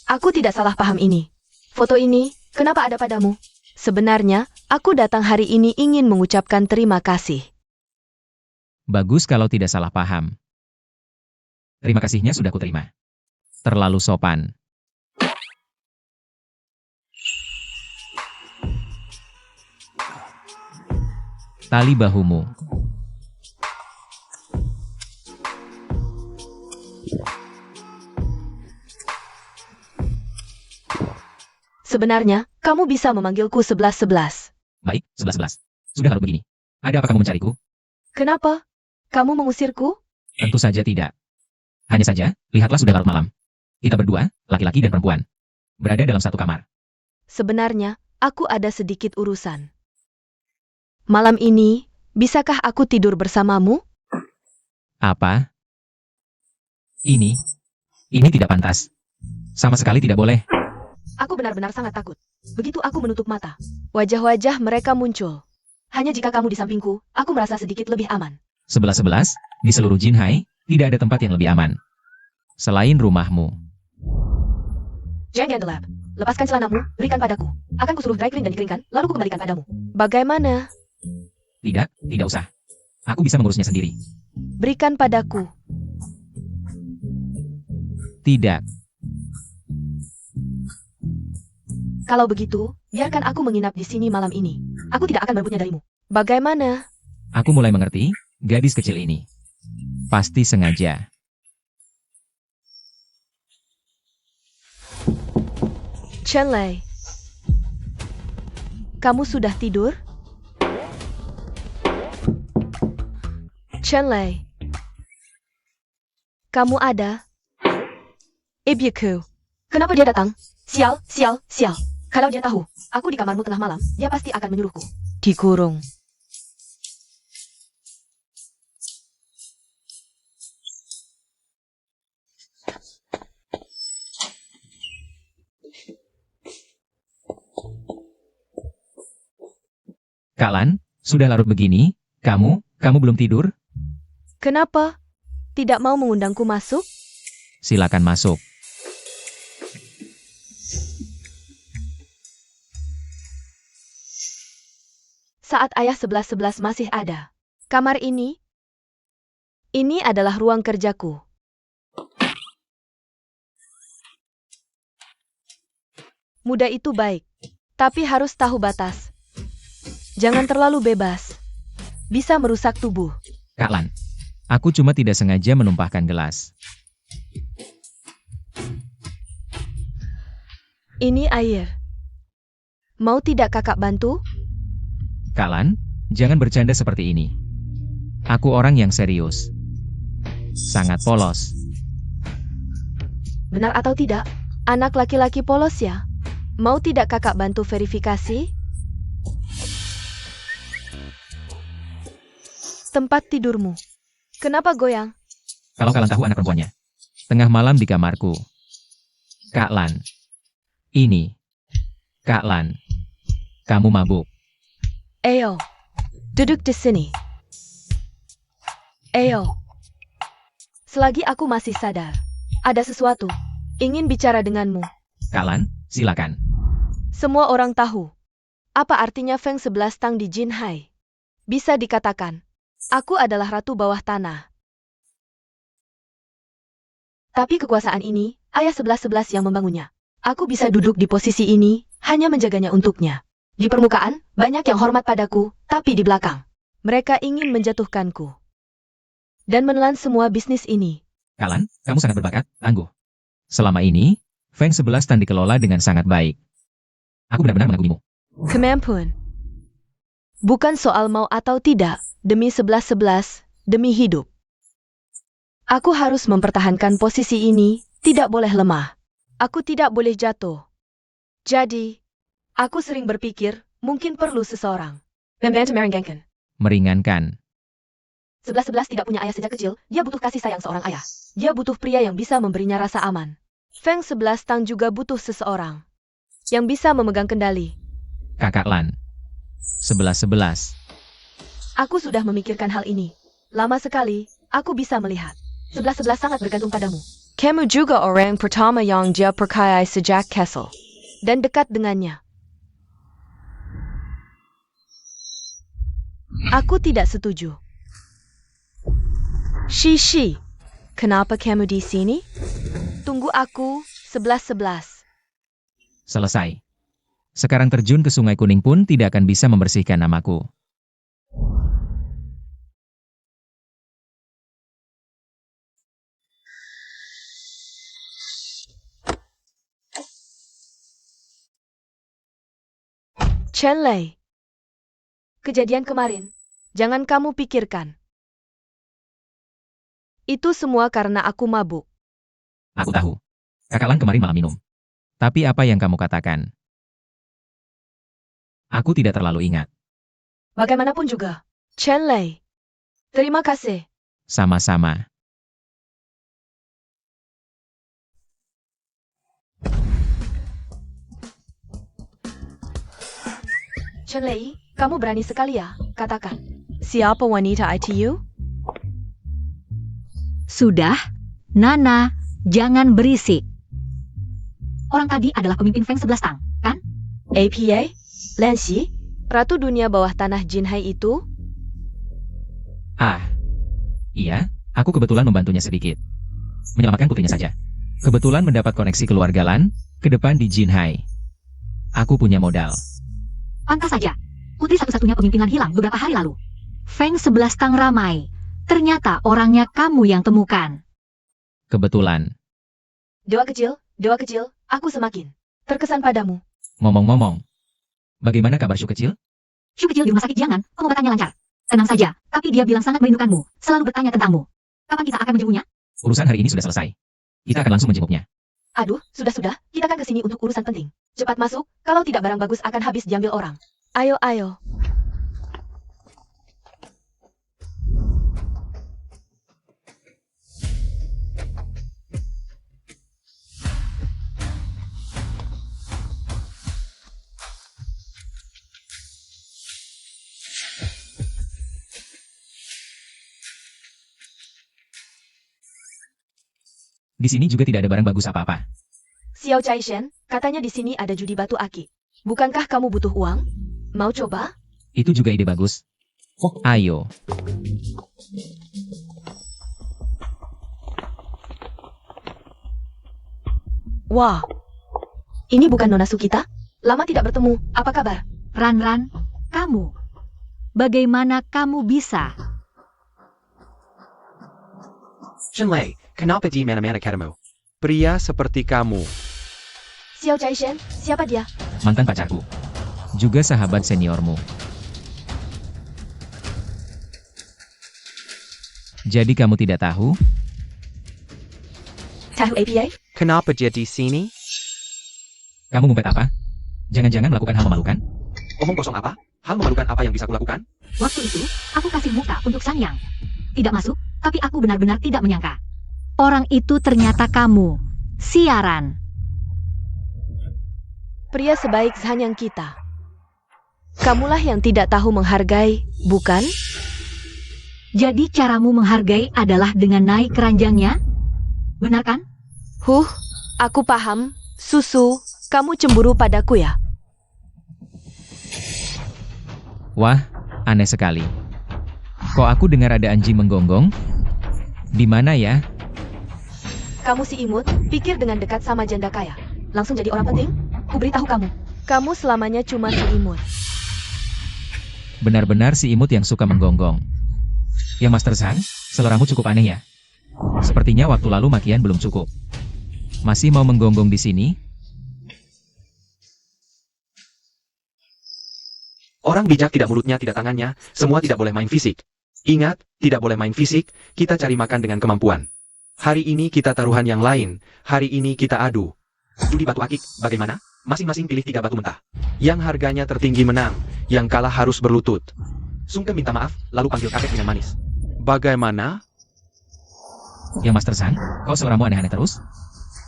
Aku tidak salah paham ini. Foto ini, kenapa ada padamu? Sebenarnya, aku datang hari ini ingin mengucapkan terima kasih. Bagus kalau tidak salah paham. Terima kasihnya sudah kuterima. Terlalu sopan. Tali bahumu. Sebenarnya, kamu bisa memanggilku 11-11. Baik, 11-11. Sudah kalau begini. Ada apa kamu mencariku? Kenapa? Kamu mengusirku? Tentu saja tidak. Hanya saja, lihatlah sudah larut malam. Kita berdua, laki-laki dan perempuan, berada dalam satu kamar. Sebenarnya, aku ada sedikit urusan. Malam ini, bisakah aku tidur bersamamu? Apa? Ini tidak pantas. Sama sekali tidak boleh. Aku benar-benar sangat takut. Begitu aku menutup mata. Wajah-wajah mereka muncul. Hanya jika kamu di sampingku, aku merasa sedikit lebih aman. 11-11, di seluruh Jinhai, tidak ada tempat yang lebih aman. Selain rumahmu. Jangan gelap. Lepaskan celanamu, berikan padaku. Akan kusuruh dry clean dan dikeringkan, lalu kukembalikan padamu. Bagaimana? Tidak usah. Aku bisa mengurusnya sendiri. Berikan padaku. Tidak. Kalau begitu, biarkan aku menginap di sini malam ini. Aku tidak akan merebutnya darimu. Bagaimana? Aku mulai mengerti, gadis kecil ini. Pasti sengaja. Chen Lei, kamu sudah tidur? Chen Lei, kamu ada? Ibyeku, kenapa dia datang? Sial, sial, sial. Kalau dia tahu, aku di kamarmu tengah malam, dia pasti akan menyuruhku. Dikurung. Kak Lan, sudah larut begini, kamu belum tidur? Kenapa? Tidak mau mengundangku masuk? Silakan masuk. Saat ayah 11-11 masih ada. Kamar ini adalah ruang kerjaku. Muda itu baik, tapi harus tahu batas. Jangan terlalu bebas. Bisa merusak tubuh. Kak Lan, aku cuma tidak sengaja menumpahkan gelas. Ini air. Mau tidak kakak bantu? Kak Lan, jangan bercanda seperti ini. Aku orang yang serius. Sangat polos. Benar atau tidak? Anak laki-laki polos ya? Mau tidak kakak bantu verifikasi? Tempat tidurmu. Kenapa goyang? Kalau kalian tahu anak perempuannya. Tengah malam di kamarku. Kak Lan. Ini. Kak Lan. Kamu mabuk. Ayo. Duduk di sini. Ayo. Selagi aku masih sadar. Ada sesuatu. Ingin bicara denganmu. Kak Lan, silakan. Semua orang tahu. Apa artinya Feng 11 Tang di Jinhai? Bisa dikatakan. Aku adalah ratu bawah tanah. Tapi kekuasaan ini, ayah 11-11 yang membangunnya. Aku bisa duduk di posisi ini, hanya menjaganya untuknya. Di permukaan, banyak yang hormat padaku, tapi di belakang, mereka ingin menjatuhkanku. Dan menelan semua bisnis ini. Kak Lan, kamu sangat berbakat, tangguh. Selama ini, Feng 11 Tan dikelola dengan sangat baik. Aku benar-benar mengagumimu. Kemampuan. Bukan soal mau atau tidak, demi 11-11, demi hidup. Aku harus mempertahankan posisi ini, tidak boleh lemah. Aku tidak boleh jatuh. Jadi, aku sering berpikir, mungkin perlu seseorang. Membantu meringankan. Meringankan. 11-11 tidak punya ayah sejak kecil, dia butuh kasih sayang seorang ayah. Dia butuh pria yang bisa memberinya rasa aman. Feng 11 Tang juga butuh seseorang yang bisa memegang kendali. Kakak Lan. 11-11. Aku sudah memikirkan hal ini. Lama sekali, aku bisa melihat. 11-11 sangat bergantung padamu. Kamu juga orang pertama yang dia percayai sejak Castle. Dan dekat dengannya. Aku tidak setuju. Shishi, kenapa kamu di sini? Tunggu aku, 11-11. Selesai. Sekarang terjun ke Sungai Kuning pun tidak akan bisa membersihkan namaku. Chen Lei. Kejadian kemarin, jangan kamu pikirkan. Itu semua karena aku mabuk. Aku tahu. Kakak Lan kemarin malam minum. Tapi apa yang kamu katakan? Aku tidak terlalu ingat. Bagaimanapun juga. Chen Lei. Terima kasih. Sama-sama. Chen Lei, kamu berani sekali ya, katakan. Siapa wanita ITU? Sudah, Nana, jangan berisik. Orang tadi adalah pemimpin Feng 11 Tang, kan? APA? Lanxi? Ratu dunia bawah tanah Jinhai itu? Ah. Iya, aku kebetulan membantunya sedikit. Menyelamatkan putrinya saja. Kebetulan mendapat koneksi keluarga Lan, ke depan di Jinhai. Aku punya modal. Pantas saja. Putri satu-satunya pemimpin Lan hilang beberapa hari lalu. Feng 11 Tang ramai. Ternyata orangnya kamu yang temukan. Kebetulan. Dewa kecil, aku semakin terkesan padamu. Ngomong-ngomong. Bagaimana kabar Shu kecil? Shu kecil di rumah sakit jangan, pengobatannya lancar. Tenang saja, tapi dia bilang sangat merindukanmu, selalu bertanya tentangmu. Kapan kita akan menjenguknya? Urusan hari ini sudah selesai. Kita akan langsung menjenguknya. Aduh, sudah, kita kan kesini untuk urusan penting. Cepat masuk, kalau tidak barang bagus akan habis diambil orang. Ayo. Di sini juga tidak ada barang bagus apa-apa. Xiao Chaishen, katanya di sini ada judi batu aki. Bukankah kamu butuh uang? Mau coba? Itu juga ide bagus. Ayo. Wah, ini bukan Nona Sukita? Lama tidak bertemu, apa kabar? Ran, kamu. Bagaimana kamu bisa? Shenlei, kenapa di mana-mana katamu? Pria seperti kamu. Xiao Chaishen, siapa dia? Mantan pacarku. Juga sahabat seniormu. Jadi kamu tidak tahu? Tahu APA? Kenapa dia di sini? Kamu ngumpet apa? Jangan-jangan melakukan hal memalukan? Omong kosong apa? Hal memalukan apa yang bisa kulakukan? Waktu itu, aku kasih muka untuk Sang Yang. Tidak masuk, tapi aku benar-benar tidak menyangka. Orang itu ternyata kamu. Siaran. Pria sebaik Zhanyang kita. Kamulah yang tidak tahu menghargai, bukan? Jadi caramu menghargai adalah dengan naik keranjangnya? Benar kan? Aku paham. Susu, kamu cemburu padaku ya? Wah, aneh sekali. Kok aku dengar ada anjing menggonggong? Di mana ya? Kamu si imut, pikir dengan dekat sama janda kaya. Langsung jadi orang penting? Ku beritahu kamu. Kamu selamanya cuma si imut. Benar-benar si imut yang suka menggonggong. Ya Master Zhang, seleramu cukup aneh ya. Sepertinya waktu lalu makian belum cukup. Masih mau menggonggong di sini? Orang bijak tidak mulutnya, tidak tangannya, semua tidak boleh main fisik. Ingat, tidak boleh main fisik, kita cari makan dengan kemampuan. Hari ini kita taruhan yang lain, hari ini kita adu. Judi batu akik, bagaimana? Masing-masing pilih 3 batu mentah. Yang harganya tertinggi menang, yang kalah harus berlutut. Sungkem minta maaf, lalu panggil kakek dengan manis. Bagaimana? Ya Master Zhang, kau seleramu aneh-aneh terus?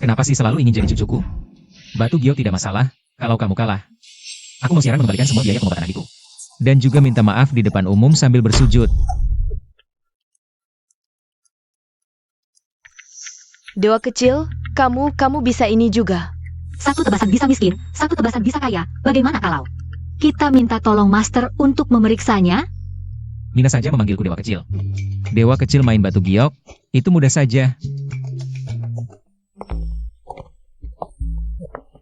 Kenapa sih selalu ingin jadi cucuku? Batu giok tidak masalah, kalau kamu kalah. Aku mau siaran mengembalikan semua biaya pengobatan adikku. Dan juga minta maaf di depan umum sambil bersujud. Dewa kecil, kamu bisa ini juga. Satu tebasan bisa miskin, satu tebasan bisa kaya. Bagaimana kalau kita minta tolong Master untuk memeriksanya? Mina saja memanggilku Dewa Kecil. Dewa Kecil main batu giok, itu mudah saja.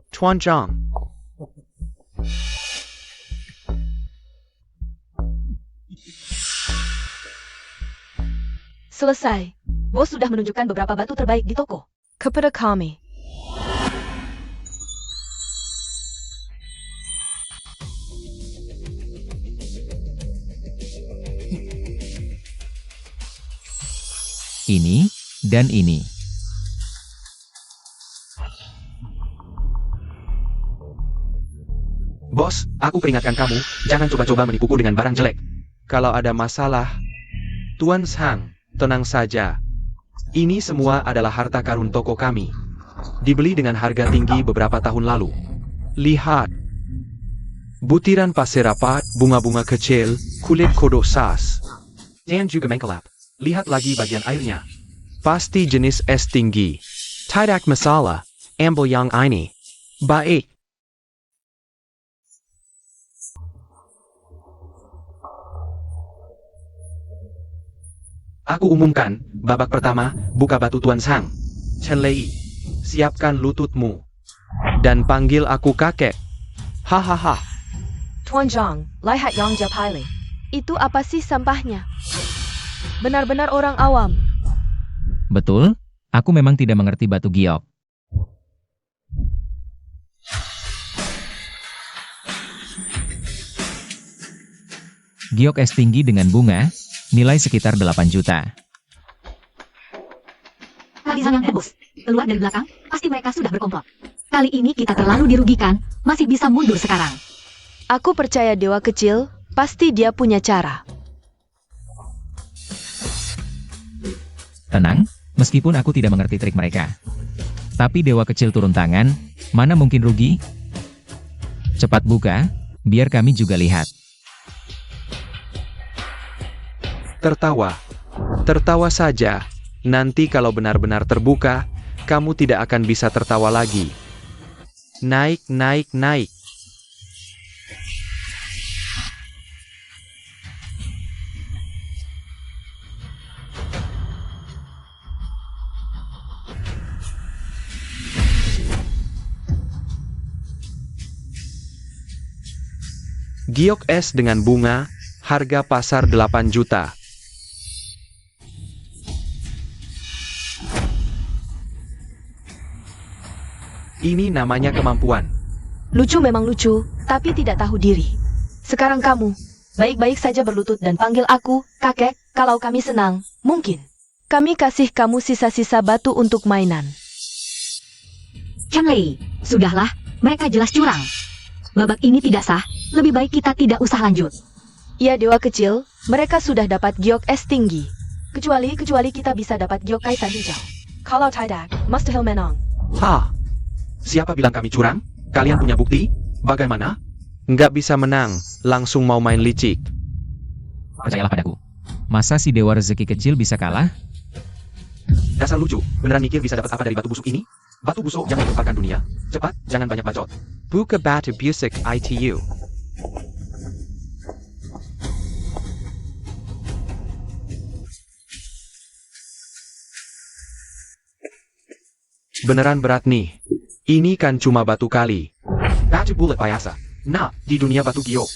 Tuan Zhang. Selesai. Bos sudah menunjukkan beberapa batu terbaik di toko. Kepada kami. Ini, dan ini. Bos, aku peringatkan kamu, jangan coba-coba menipuku dengan barang jelek. Kalau ada masalah, Tuan Zhang, tenang saja. Ini semua adalah harta karun toko kami. Dibeli dengan harga tinggi beberapa tahun lalu. Lihat. Butiran pasir rapat, bunga-bunga kecil, kulit kodok sas. Dan juga mengkelap. Lihat lagi bagian airnya. Pasti jenis es tinggi. Tidak masalah. Ambil yang ini. Baik. Aku umumkan, babak pertama, buka batu Tuan Zhang. Shenlei, siapkan lututmu. Dan panggil aku kakek. Hahaha. Tuan Zhang, lihat yang Japaile. Itu apa sih sampahnya? benar-benar orang awam. Betul, aku memang tidak mengerti batu giok. Giok es tinggi dengan bunga, nilai sekitar 8 juta. Kalian yang heboh. Keluar dari belakang, pasti mereka sudah berkomplot. Kali ini kita terlalu dirugikan, masih bisa mundur sekarang. Aku percaya dewa kecil, pasti dia punya cara. Tenang, meskipun aku tidak mengerti trik mereka. Tapi dewa kecil turun tangan, mana mungkin rugi? Cepat buka, biar kami juga lihat. Tertawa. Tertawa saja. Nanti kalau benar-benar terbuka, kamu tidak akan bisa tertawa lagi. Naik, naik, naik. Giok es dengan bunga, harga pasar 8 juta. Ini namanya kemampuan. Lucu memang lucu, tapi tidak tahu diri. Sekarang kamu, baik-baik saja berlutut dan panggil aku, kakek, kalau kami senang, mungkin. Kami kasih kamu sisa-sisa batu untuk mainan. Chanlei, sudahlah, mereka jelas curang. Babak ini tidak sah, lebih baik kita tidak usah lanjut. Ya dewa kecil, mereka sudah dapat giok es tinggi. Kecuali kita bisa dapat giok kaisar hijau. Kalau tidak, mustahil menang. Hah? Siapa bilang kami curang? Kalian punya bukti? Bagaimana? Nggak bisa menang, langsung mau main licik. Percayalah padaku. Masa si dewa rezeki kecil bisa kalah? Dasar lucu, beneran mikir bisa dapat apa dari batu busuk ini? Batu busuk jangan gemparkan dunia. Cepat, jangan banyak bacot. Buka batu busuk ITU. Beneran berat nih. Ini kan cuma batu kali. Batu bulat biasa. Nah, di dunia batu giok,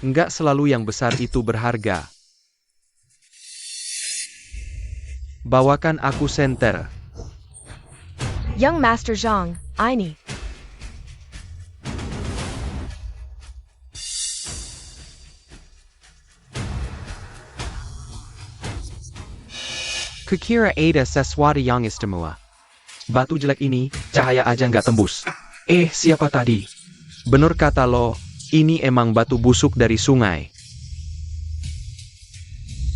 nggak selalu yang besar itu berharga. Bawakan aku senter. Young Master Zhang, ini. Kukira ada sesuatu yang istimewa. Batu jelek ini, cahaya aja nggak tembus. Siapa tadi? Bener kata lo, ini emang batu busuk dari sungai.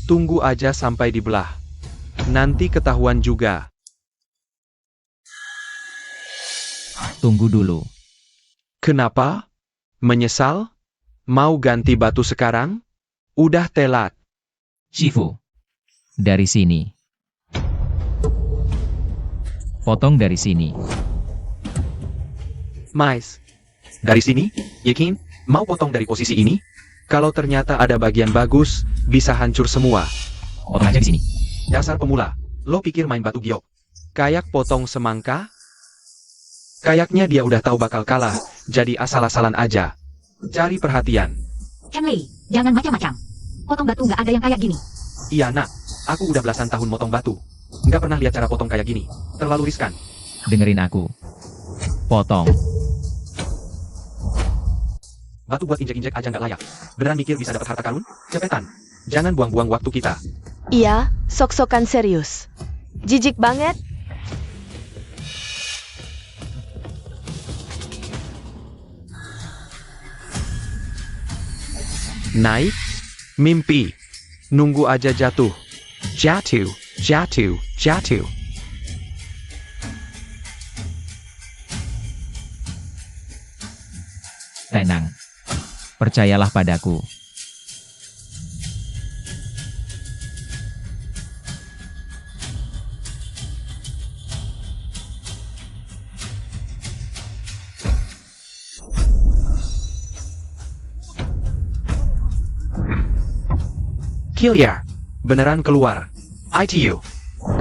Tunggu aja sampai dibelah. Nanti ketahuan juga. Tunggu dulu. Kenapa? Menyesal? Mau ganti batu sekarang? Udah telat. Shifu. Dari sini. Potong dari sini. Mais. Dari sini? Yakin? Mau potong dari posisi ini? Kalau ternyata ada bagian bagus, bisa hancur semua. Potong aja di sini. Dasar pemula. Lo pikir main batu giok? Kayak potong semangka? Kayaknya dia udah tahu bakal kalah, jadi asal-asalan aja. Cari perhatian. Chanlei, jangan macam-macam. Potong batu nggak ada yang kayak gini. Iya nak, aku udah belasan tahun motong batu. Nggak pernah lihat cara potong kayak gini. Terlalu riskan. Dengerin aku. Potong. Batu buat injek-injek aja nggak layak. Beneran mikir bisa dapat harta karun? Cepetan. Jangan buang-buang waktu kita. Iya, sok-sokan serius. Jijik banget. Naik. Mimpi. Nunggu aja jatuh. Jatuh. Jatuh. Jatuh. Tenang. Percayalah padaku. Kiliar. Beneran keluar. ITU.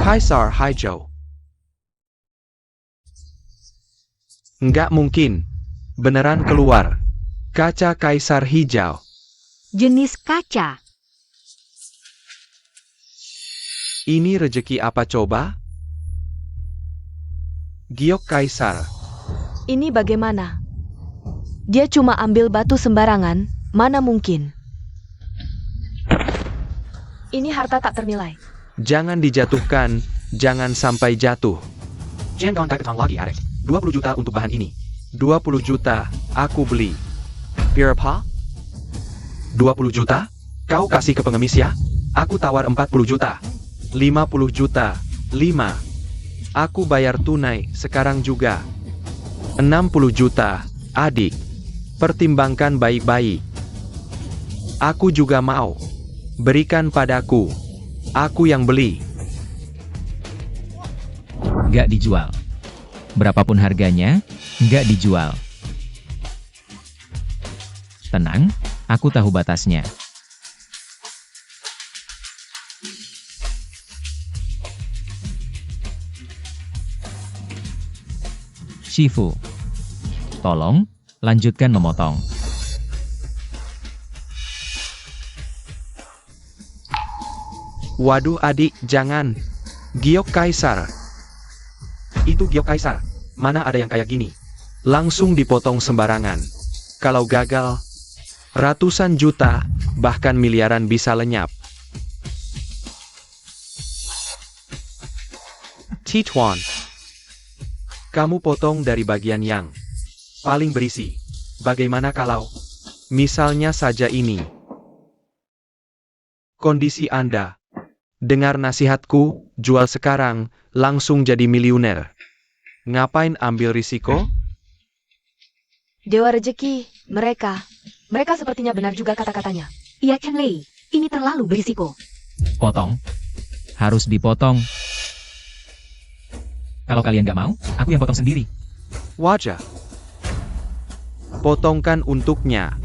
Kaisar Hijau. Nggak mungkin. Beneran keluar. Kaca Kaisar Hijau. Jenis kaca. Ini rejeki apa coba? Giok Kaisar. Ini bagaimana? Dia cuma ambil batu sembarangan, mana mungkin. Ini harta tak ternilai. Jangan dijatuhkan, jangan sampai jatuh. Jangan kawan ketang lagi, Arek. 20 juta untuk bahan ini. 20 juta, aku beli. Berapa? 20 juta? Kau kasih ke pengemis ya? Aku tawar 40 juta. 50 juta. 5. Aku bayar tunai, sekarang juga. 60 juta, adik. Pertimbangkan baik-baik. Aku juga mau. Berikan padaku. Aku yang beli. Nggak dijual. Berapapun harganya, nggak dijual. Tenang, aku tahu batasnya. Shifu, tolong, lanjutkan memotong. Waduh adik, jangan. Giok Kaisar. Itu Giok Kaisar. Mana ada yang kayak gini? Langsung dipotong sembarangan. Kalau gagal, ratusan juta, bahkan miliaran bisa lenyap. Tituan. Kamu potong dari bagian yang paling berisi. Bagaimana kalau, misalnya saja ini. Kondisi Anda. Dengar nasihatku, jual sekarang, langsung jadi miliuner. Ngapain ambil risiko? Dewa Rejeki, mereka sepertinya benar juga kata-katanya. Iya Chen Lei, ini terlalu berisiko. Potong. Harus dipotong. Kalau kalian nggak mau, aku yang potong sendiri. Wajah. Potongkan untuknya.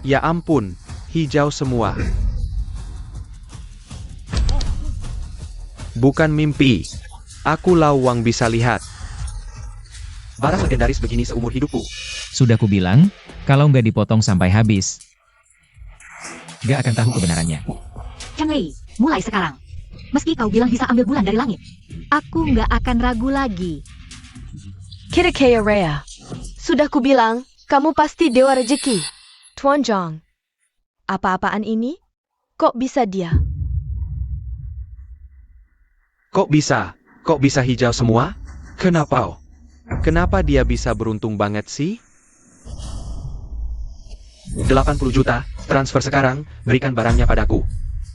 Ya ampun, hijau semua. Bukan mimpi. Aku lawang bisa lihat. Barang legendaris begini seumur hidupku. Sudah kubilang, kalau nggak dipotong sampai habis, nggak akan tahu kebenarannya. Chen Lei, mulai sekarang. Meski kau bilang bisa ambil bulan dari langit, aku nggak akan ragu lagi. Kirikaya Rea. Sudah kubilang, kamu pasti Dewa Rejeki. Tuan Zhang. Apa-apaan ini? Kok bisa dia? Kok bisa? Kok bisa hijau semua? Kenapa? Kenapa dia bisa beruntung banget sih? 80 juta, transfer sekarang, berikan barangnya padaku.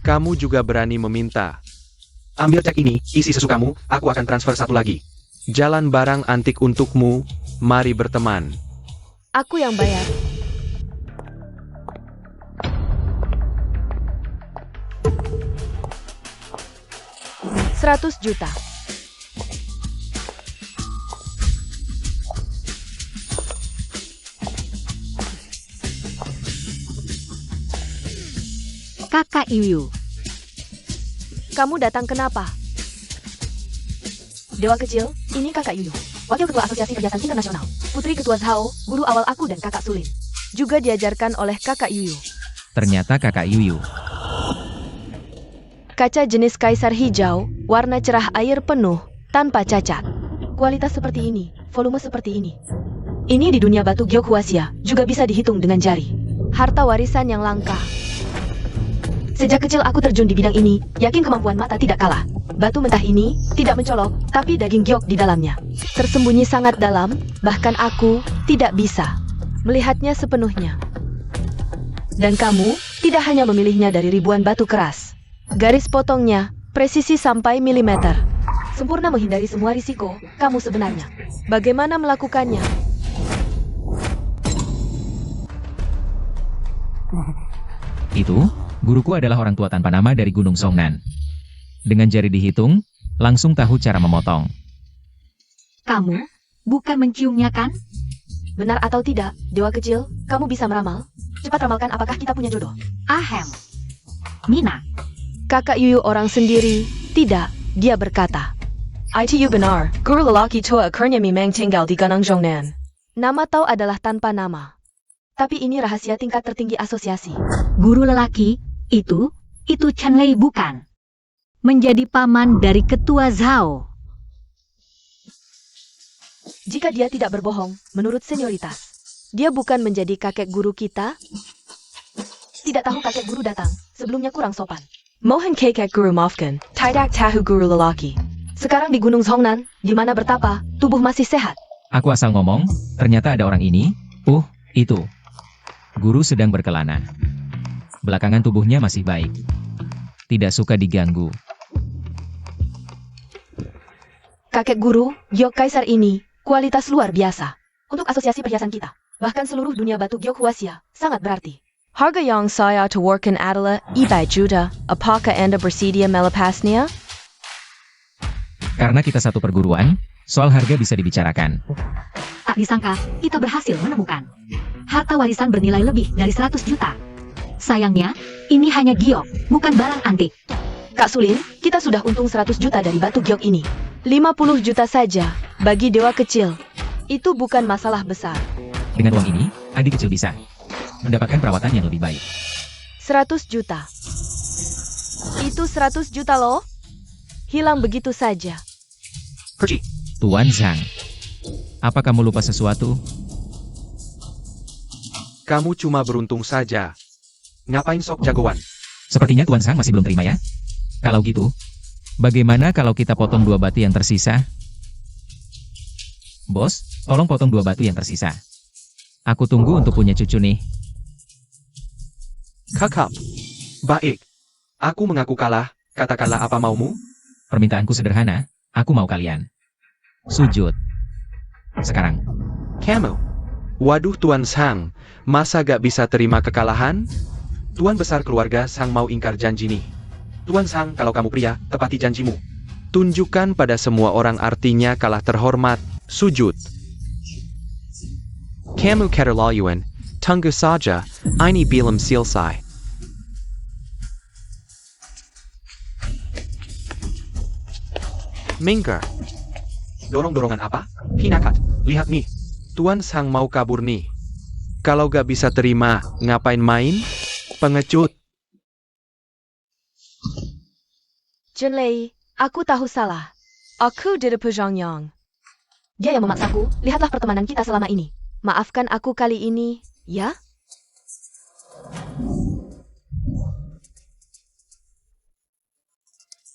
Kamu juga berani meminta. Ambil cek ini, isi sesukamu, aku akan transfer satu lagi. Jalan barang antik untukmu, mari berteman. Aku yang bayar. $100 juta. Kakak Yuyu, Kamu datang kenapa? Dewa kecil, ini kakak Yuyu. Wakil ketua Asosiasi Perhiasan Internasional. Putri ketua Zhao, guru awal aku dan kakak Sulin. Juga diajarkan oleh kakak Yuyu. Ternyata kakak Yuyu. Kaca jenis kaisar hijau, warna cerah air penuh, tanpa cacat. Kualitas seperti ini, volume seperti ini. Ini di dunia batu Giok Huaxia, juga bisa dihitung dengan jari. Harta warisan yang langka. Sejak kecil aku terjun di bidang ini, yakin kemampuan mata tidak kalah. Batu mentah ini, tidak mencolok, tapi daging giok di dalamnya. Tersembunyi sangat dalam, bahkan aku tidak bisa melihatnya sepenuhnya. Dan kamu, tidak hanya memilihnya dari ribuan batu keras. Garis potongnya, presisi sampai milimeter. Sempurna menghindari semua risiko, kamu sebenarnya. Bagaimana melakukannya? Itu, guruku adalah orang tua tanpa nama dari Gunung Songnan. Dengan jari dihitung, langsung tahu cara memotong. kamu bukan menciumnya kan? Benar atau tidak, dewa kecil, kamu bisa meramal? Cepat ramalkan apakah kita punya jodoh. Ahem. Mina, Kakak Yuyu orang sendiri. Tidak, dia berkata. ITU benar, guru lelaki tua akhirnya memang tinggal di Gunung Zhongnan. Nama Tao adalah tanpa nama. Tapi ini rahasia tingkat tertinggi asosiasi. guru lelaki, itu Chen Lei bukan. Menjadi paman dari ketua Zhao. Jika dia tidak berbohong, menurut senioritas, dia bukan menjadi kakek guru kita? Tidak tahu kakek guru datang, sebelumnya kurang sopan. Mohon kakek guru maafkan, tidak tahu guru lelaki. Sekarang di Gunung Zhongnan, di mana bertapa, tubuh masih sehat. Aku asal ngomong, ternyata ada orang ini. Itu. Guru sedang berkelana. Belakangan tubuhnya masih baik. Tidak suka diganggu. Kakek guru, Gyok Kaisar ini, kualitas luar biasa. Untuk asosiasi perhiasan kita, bahkan seluruh dunia batu Gyok Huasia, sangat berarti. Harga yang saya tawarkan adalah 100 juta. Apakah Anda bersedia melepasnya? Karena kita satu perguruan, soal harga bisa dibicarakan. Tak disangka, kita berhasil menemukan. Harta warisan bernilai lebih dari 100 juta. Sayangnya, ini hanya giok, bukan barang antik. Kak Sulin, kita sudah untung 100 juta dari batu Gyok ini. 50 juta saja, bagi dewa kecil. Itu bukan masalah besar. Dengan uang ini, adik kecil bisa mendapatkan perawatan yang lebih baik. 100 juta. Itu 100 juta loh. Hilang begitu saja. Pergi. Tuan Zhang, apa kamu lupa sesuatu? Kamu cuma beruntung saja. Ngapain sok jagoan? Sepertinya Tuan Zhang masih belum terima ya? Kalau gitu, bagaimana kalau kita potong 2 batu yang tersisa? Bos, tolong potong 2 batu yang tersisa. Aku tunggu untuk punya cucu nih. Kakak. Baik. Aku mengaku kalah, katakanlah apa maumu? Permintaanku sederhana, aku mau kalian sujud. Sekarang. Kamu. Waduh Tuan Zhang, masa gak bisa terima kekalahan? Tuan besar keluarga Zhang mau ingkar janji nih. Tuan Zhang, kalau kamu pria, tepati janjimu. Tunjukkan pada semua orang artinya kalah terhormat, sujud. Kamu keterlaluan. Tunggu saja, ini belum selesai. Minggir. Dorong-dorongan apa? Hinakat, lihat nih. Tuan Zhang mau kabur nih. Kalau gak bisa terima, ngapain main? Pengecut. Chen Lei, aku tahu salah. Aku tidak Yang. Dia yang memaksaku, lihatlah pertemanan kita selama ini. Maafkan aku kali ini, ya?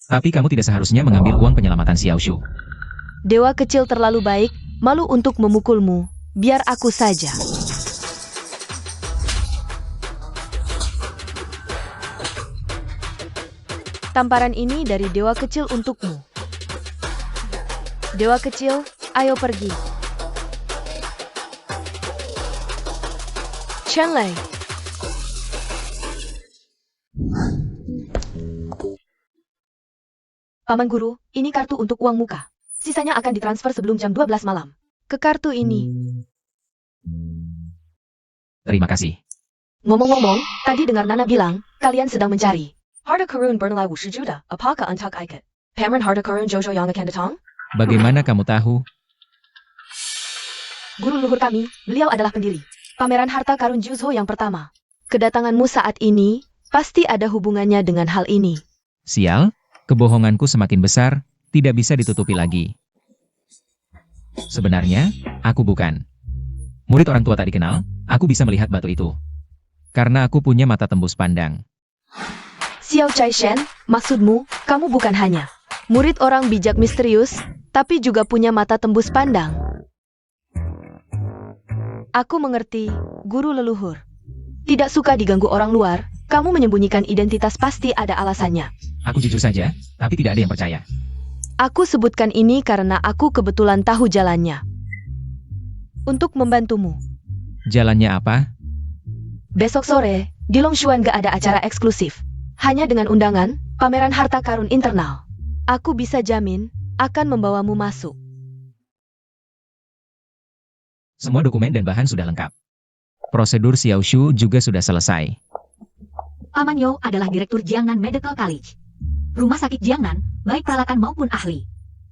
Tapi kamu tidak seharusnya mengambil uang penyelamatan Xiao Shu. Dewa kecil terlalu baik, malu untuk memukulmu. Biar aku saja. Tamparan ini dari dewa kecil untukmu. Dewa kecil, ayo pergi. Chen Lei. Paman Guru, ini kartu untuk uang muka. Sisanya akan ditransfer sebelum jam 12 malam. Ke kartu ini. Terima kasih. Ngomong-ngomong, tadi dengar Nana bilang, kalian sedang mencari. Harta karun bernilai 50 juta, apakah antak ikat? Pameran harta karun Jojo yang akan datang? Bagaimana kamu tahu? Guru luhur kami, beliau adalah pendiri. Pameran harta karun Juzho yang pertama. Kedatanganmu saat ini, pasti ada hubungannya dengan hal ini. Sial, kebohonganku semakin besar, tidak bisa ditutupi lagi. Sebenarnya, aku bukan murid orang tua tak dikenal, aku bisa melihat batu itu. Karena aku punya mata tembus pandang. Xiao Chaishen, maksudmu, kamu bukan hanya murid orang bijak misterius, tapi juga punya mata tembus pandang. Aku mengerti, guru leluhur. Tidak suka diganggu orang luar, kamu menyembunyikan identitas pasti ada alasannya. Aku jujur saja, tapi tidak ada yang percaya. Aku sebutkan ini karena aku kebetulan tahu jalannya. Untuk membantumu. Jalannya apa? Besok sore, di Longshuan gak ada acara eksklusif. Hanya dengan undangan, pameran harta karun internal. Aku bisa jamin, akan membawamu masuk. Semua dokumen dan bahan sudah lengkap. Prosedur Xiao Shu juga sudah selesai. Paman Yo adalah Direktur Jiangnan Medical College. Rumah sakit Jiangnan, baik peralatan maupun ahli.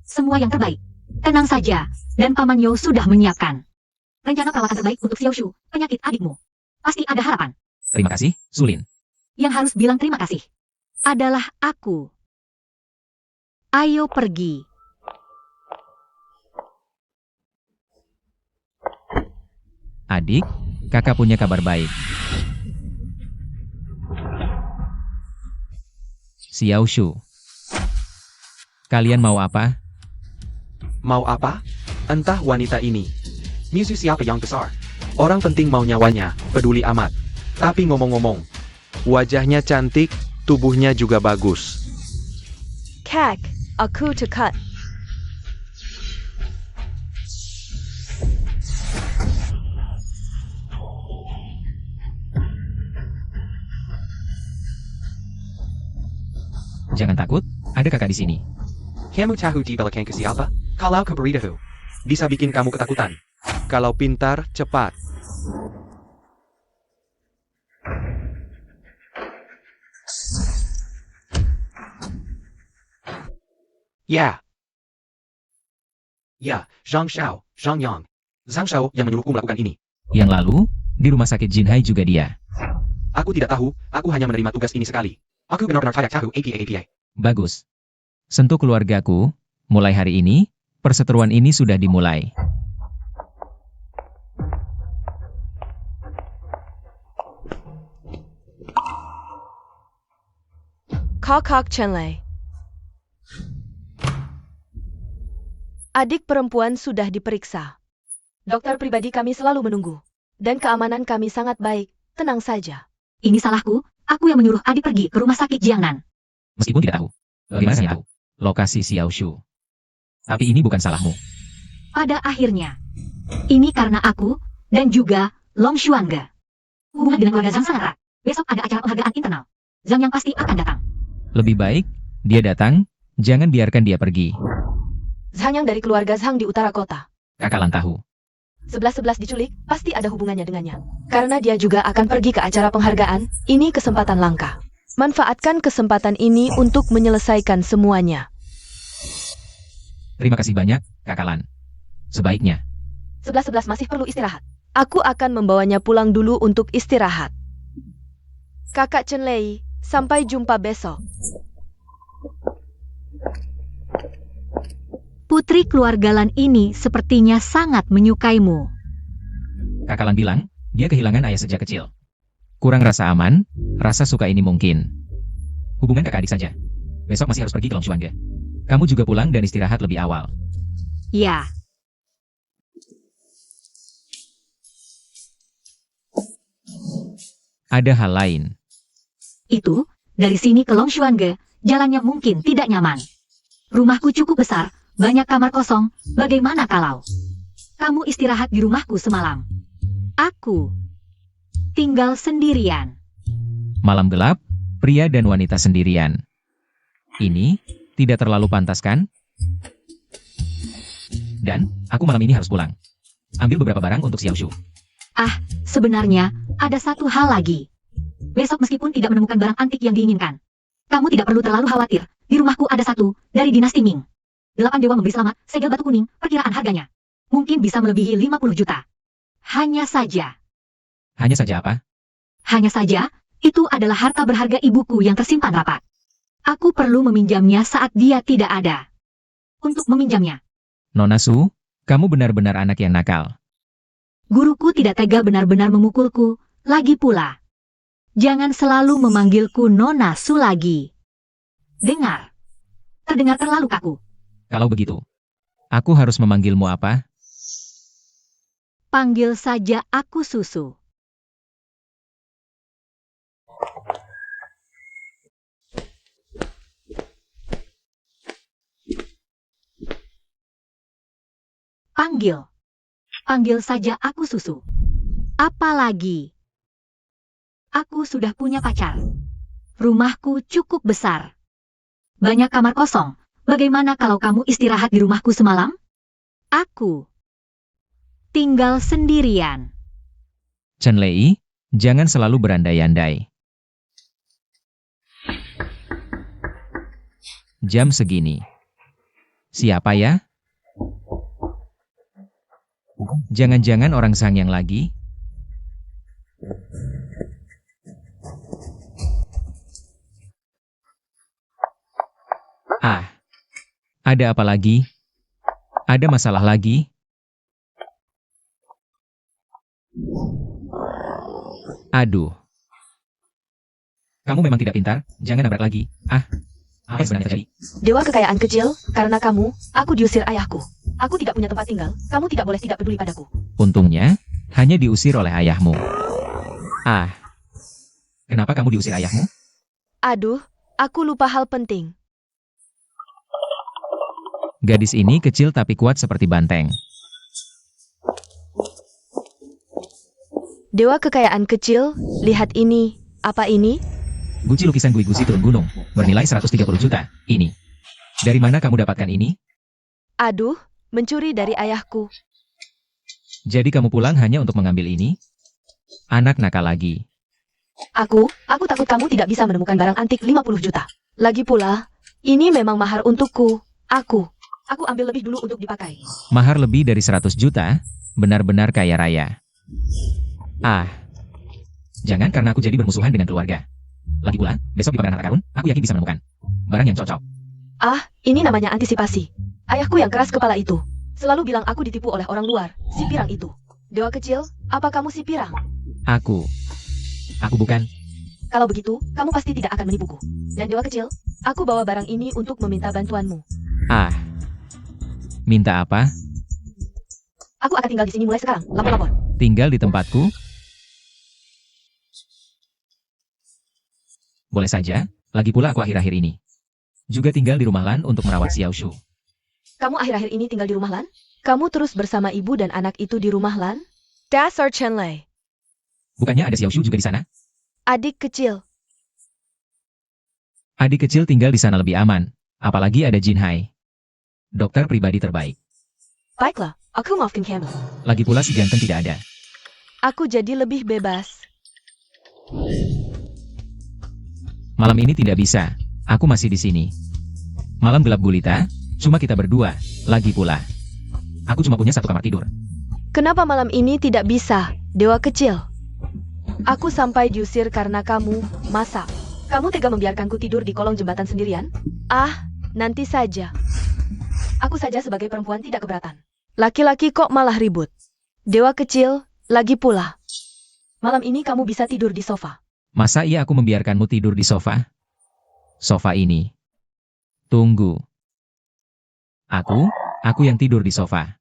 Semua yang terbaik. Tenang saja, dan Paman Yo sudah menyiapkan rencana perawatan terbaik untuk Xiaoshu, penyakit adikmu. Pasti ada harapan. Terima kasih, Sulin. Yang harus bilang terima kasih adalah aku. Ayo pergi. Adik, kakak punya kabar baik. Xiaoshu. Kalian mau apa? Mau apa? Entah wanita ini. Musuh siapa yang besar? Orang penting mau nyawanya, peduli amat. Tapi ngomong-ngomong, wajahnya cantik, tubuhnya juga bagus. Kak, aku cekat. Jangan takut, ada kakak di sini. Kamu tahu di belakangku siapa? Kalau keberitahu, bisa bikin kamu ketakutan. Kalau pintar, cepat. Ya. Ya, Zhang Xiao, Zhang Yang. Zhang Xiao yang menyuruhku melakukan ini. Yang lalu, di rumah sakit Jinhai juga dia. Aku tidak tahu, aku hanya menerima tugas ini sekali. Aku benar-benar tidak tahu APA. Bagus. Sentuh keluargaku, mulai hari ini, perseteruan ini sudah dimulai. Kakak Chenlei. Adik perempuan sudah diperiksa. Dokter pribadi kami selalu menunggu. Dan keamanan kami sangat baik, tenang saja. Ini salahku, aku yang menyuruh adik pergi ke rumah sakit Jiangnan. Meskipun tidak tahu. Bagaimana saya tahu? Lokasi Xiaoshu. Tapi ini bukan salahmu. Pada akhirnya, ini karena aku, dan juga Long Xuange. Hubungan dengan keluarga Zhang sangat erat. Besok ada acara penghargaan internal. Zhang yang pasti akan datang. Lebih baik, dia datang, jangan biarkan dia pergi. Zhang yang dari keluarga Zhang di utara kota. Kakalan tahu. 11-11 diculik, pasti ada hubungannya dengannya. Karena dia juga akan pergi ke acara penghargaan, ini kesempatan langka. Manfaatkan kesempatan ini untuk menyelesaikan semuanya. Terima kasih banyak, Kakalan. Sebaiknya. 11-11 masih perlu istirahat. Aku akan membawanya pulang dulu untuk istirahat. Kakak Chenlei, sampai jumpa besok. Putri keluarga Lan ini sepertinya sangat menyukaimu. Kakalan bilang, dia kehilangan ayah sejak kecil. Kurang rasa aman, rasa suka ini mungkin. Hubungan kakak adik saja. Besok masih harus pergi ke Longshuange. Kamu juga pulang dan istirahat lebih awal. Ya. Ada hal lain. Itu, dari sini ke Longshuange, jalannya mungkin tidak nyaman. Rumahku cukup besar, banyak kamar kosong, bagaimana kalau kamu istirahat di rumahku semalam? Aku tinggal sendirian. Malam gelap, pria dan wanita sendirian. Ini tidak terlalu pantas kan? Dan, aku malam ini harus pulang. Ambil beberapa barang untuk Xiaoshu. Sebenarnya, ada satu hal lagi. Besok meskipun tidak menemukan barang antik yang diinginkan, kamu tidak perlu terlalu khawatir. Di rumahku ada satu, dari dinasti Ming. 8 dewa memberi selamat, segel batu kuning, perkiraan harganya mungkin bisa melebihi 50 juta. Hanya saja. Hanya saja apa? Hanya saja, itu adalah harta berharga ibuku yang tersimpan rapat. Aku perlu meminjamnya saat dia tidak ada. Untuk meminjamnya, Nona Su, kamu benar-benar anak yang nakal. guruku tidak tega benar-benar memukulku, lagi pula. Jangan selalu memanggilku Nona Su lagi. Dengar. Terdengar terlalu kaku. Kalau begitu, aku harus memanggilmu apa? Panggil saja aku Susu. Panggil saja aku Susu. Apalagi, aku sudah punya pacar. Rumahku cukup besar. Banyak kamar kosong. Bagaimana kalau kamu istirahat di rumahku semalam? Aku tinggal sendirian. Chenlei, jangan selalu berandai-andai. Jam segini. Siapa ya? Jangan-jangan orang Sangyang lagi? Ah, ada apa lagi? Ada masalah lagi? Aduh. Kamu memang tidak pintar, jangan nabrak lagi. Ah, apa yang sebenarnya terjadi? Dewa kekayaan kecil, karena kamu, aku diusir ayahku. Aku tidak punya tempat tinggal, kamu tidak boleh tidak peduli padaku. Untungnya, hanya diusir oleh ayahmu. Ah, kenapa kamu diusir ayahmu? Aduh, aku lupa hal penting. Gadis ini kecil tapi kuat seperti banteng. Dewa kekayaan kecil, lihat ini. Apa ini? Guci lukisan Gui Gusi turun gunung, bernilai 130 juta. Ini. Dari mana kamu dapatkan ini? Aduh, mencuri dari ayahku. Jadi kamu pulang hanya untuk mengambil ini? Anak nakal lagi. Aku takut kamu tidak bisa menemukan barang antik 50 juta. Lagi pula, ini memang mahar untukku. Aku ambil lebih dulu untuk dipakai. Mahar lebih dari 100 juta? Benar-benar kaya raya. Ah. Jangan karena aku jadi bermusuhan dengan keluarga. Lagi pula, besok di pameran harta karun, aku yakin bisa menemukan barang yang cocok. Ah, ini namanya antisipasi. Ayahku yang keras kepala itu selalu bilang aku ditipu oleh orang luar, si pirang itu. Dewa kecil, apa kamu si pirang? Aku bukan. Kalau begitu, kamu pasti tidak akan menipuku. Dan dewa kecil, aku bawa barang ini untuk meminta bantuanmu. Ah. Minta apa? Aku akan tinggal di sini mulai sekarang, lapor-lapor. Tinggal di tempatku? Boleh saja, lagi pula aku akhir-akhir ini juga tinggal di rumah Lan untuk merawat Xiao Shu. Kamu akhir-akhir ini tinggal di rumah Lan? Kamu terus bersama ibu dan anak itu di rumah Lan? Dasar Chenlei. Bukannya ada Xiao Shu juga di sana? Adik kecil. Adik kecil tinggal di sana lebih aman, apalagi ada Jin Hai, dokter pribadi terbaik. Baiklah, aku maafkan kamu. Lagi pula si ganteng tidak ada. Aku jadi lebih bebas. Malam ini tidak bisa, aku masih di sini. Malam gelap gulita, cuma kita berdua, lagi pula. Aku cuma punya satu kamar tidur. Kenapa malam ini tidak bisa, dewa kecil? Aku sampai diusir karena kamu, masa? Kamu tega membiarkanku tidur di kolong jembatan sendirian? Ah, nanti saja. Aku saja sebagai perempuan tidak keberatan. Laki-laki kok malah ribut. Dewa kecil, lagi pula. Malam ini kamu bisa tidur di sofa. Masa iya aku membiarkanmu tidur di sofa? Sofa ini. Tunggu. Aku yang tidur di sofa.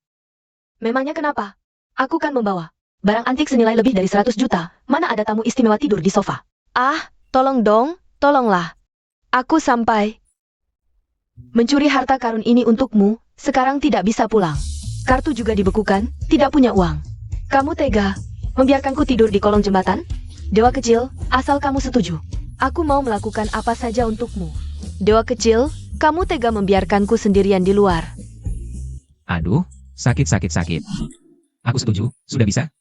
Memangnya kenapa? Aku kan membawa barang antik senilai lebih dari 100 juta. Mana ada tamu istimewa tidur di sofa? Ah, tolong dong, tolonglah. Aku sampai mencuri harta karun ini untukmu, sekarang tidak bisa pulang. Kartu juga dibekukan, tidak punya uang. Kamu tega membiarkanku tidur di kolong jembatan? Dewa kecil, asal kamu setuju, aku mau melakukan apa saja untukmu. Dewa kecil, kamu tega membiarkanku sendirian di luar. Aduh, sakit. Aku setuju, sudah bisa?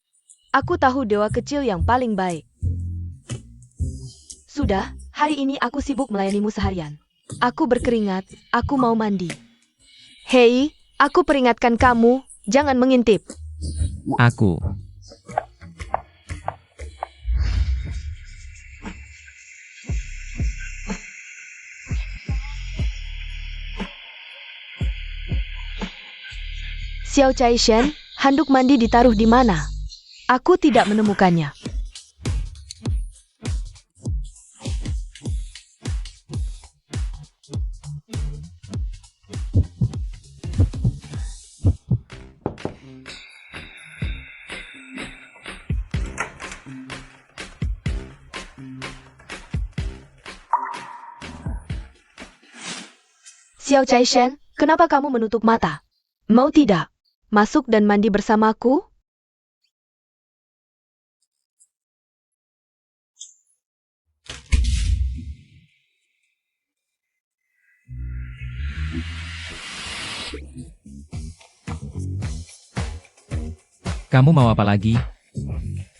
Aku tahu dewa kecil yang paling baik. Sudah, hari ini aku sibuk melayanimu seharian. Aku berkeringat, aku mau mandi. Hei, aku peringatkan kamu, jangan mengintip. Aku. Xiao Caishen, handuk mandi ditaruh di mana? Aku tidak menemukannya. Xiao Caishen, kenapa kamu menutup mata? Mau tidak masuk dan mandi bersamaku? Kamu mau apa lagi?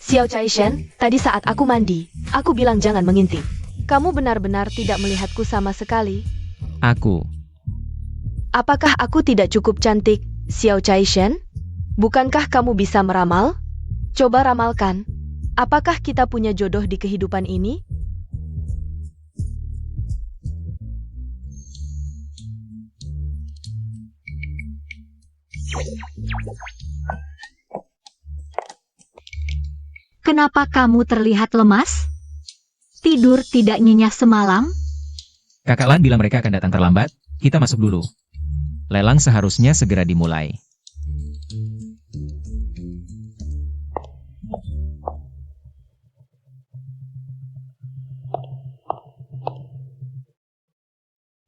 Xiao Caishen, tadi saat aku mandi, aku bilang jangan mengintip. Kamu benar-benar tidak melihatku sama sekali. Aku. Apakah aku tidak cukup cantik, Xiao Chaishen? Bukankah kamu bisa meramal? Coba ramalkan. Apakah kita punya jodoh di kehidupan ini? Kenapa kamu terlihat lemas? Tidur tidak nyenyak semalam? Kakak Lan bilang mereka akan datang terlambat, kita masuk dulu. Lelang seharusnya segera dimulai.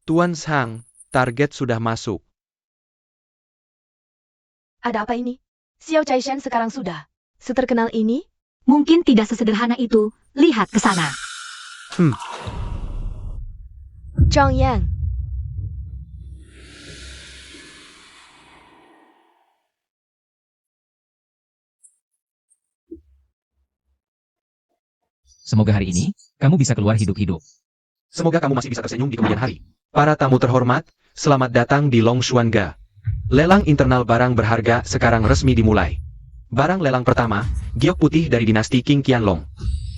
Tuan Sang, target sudah masuk. Ada apa ini? Xiao Chaishen sekarang sudah seterkenal ini? Mungkin tidak sesederhana itu. Lihat ke sana. Zhang Yang. Semoga hari ini, kamu bisa keluar hidup-hidup. Semoga kamu masih bisa tersenyum di kemudian hari. Para tamu terhormat, selamat datang di Longshuanga. Lelang internal barang berharga sekarang resmi dimulai. Barang lelang pertama, giok putih dari dinasti King Qianlong.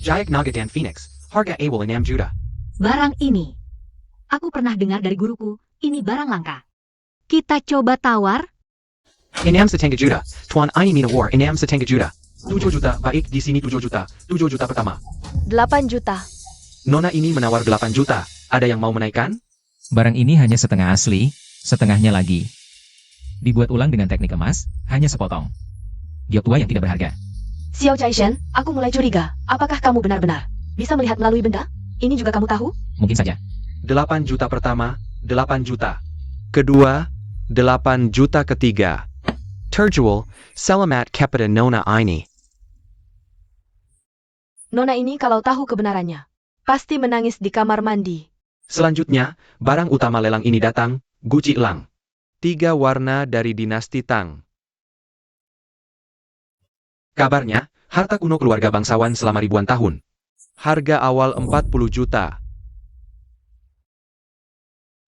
Jayak Naga dan Phoenix, harga awal 6 juta. Barang ini. Aku pernah dengar dari guruku, ini barang langka. Kita coba tawar. 6 setengah juta, Tuan ini mina war 6 setengah juta. 7 juta, baik di sini 7 juta. 7 juta pertama. 8 juta. Nona ini menawar 8 juta. Ada yang mau menaikkan? Barang ini hanya setengah asli, setengahnya lagi. Dibuat ulang dengan teknik emas, hanya sepotong. Giok tua yang tidak berharga. Xiao Chaishen, aku mulai curiga. Apakah kamu benar-benar bisa melihat melalui benda? Ini juga kamu tahu? Mungkin saja. 8 juta pertama, 8 juta. Kedua, 8 juta ketiga. Terjual, selamat kepada Nona ini. Nona ini kalau tahu kebenarannya, pasti menangis di kamar mandi. Selanjutnya, barang utama lelang ini datang, Guci Lang. 3 warna dari dinasti Tang. Kabarnya, harta kuno keluarga bangsawan selama ribuan tahun. Harga awal 40 juta.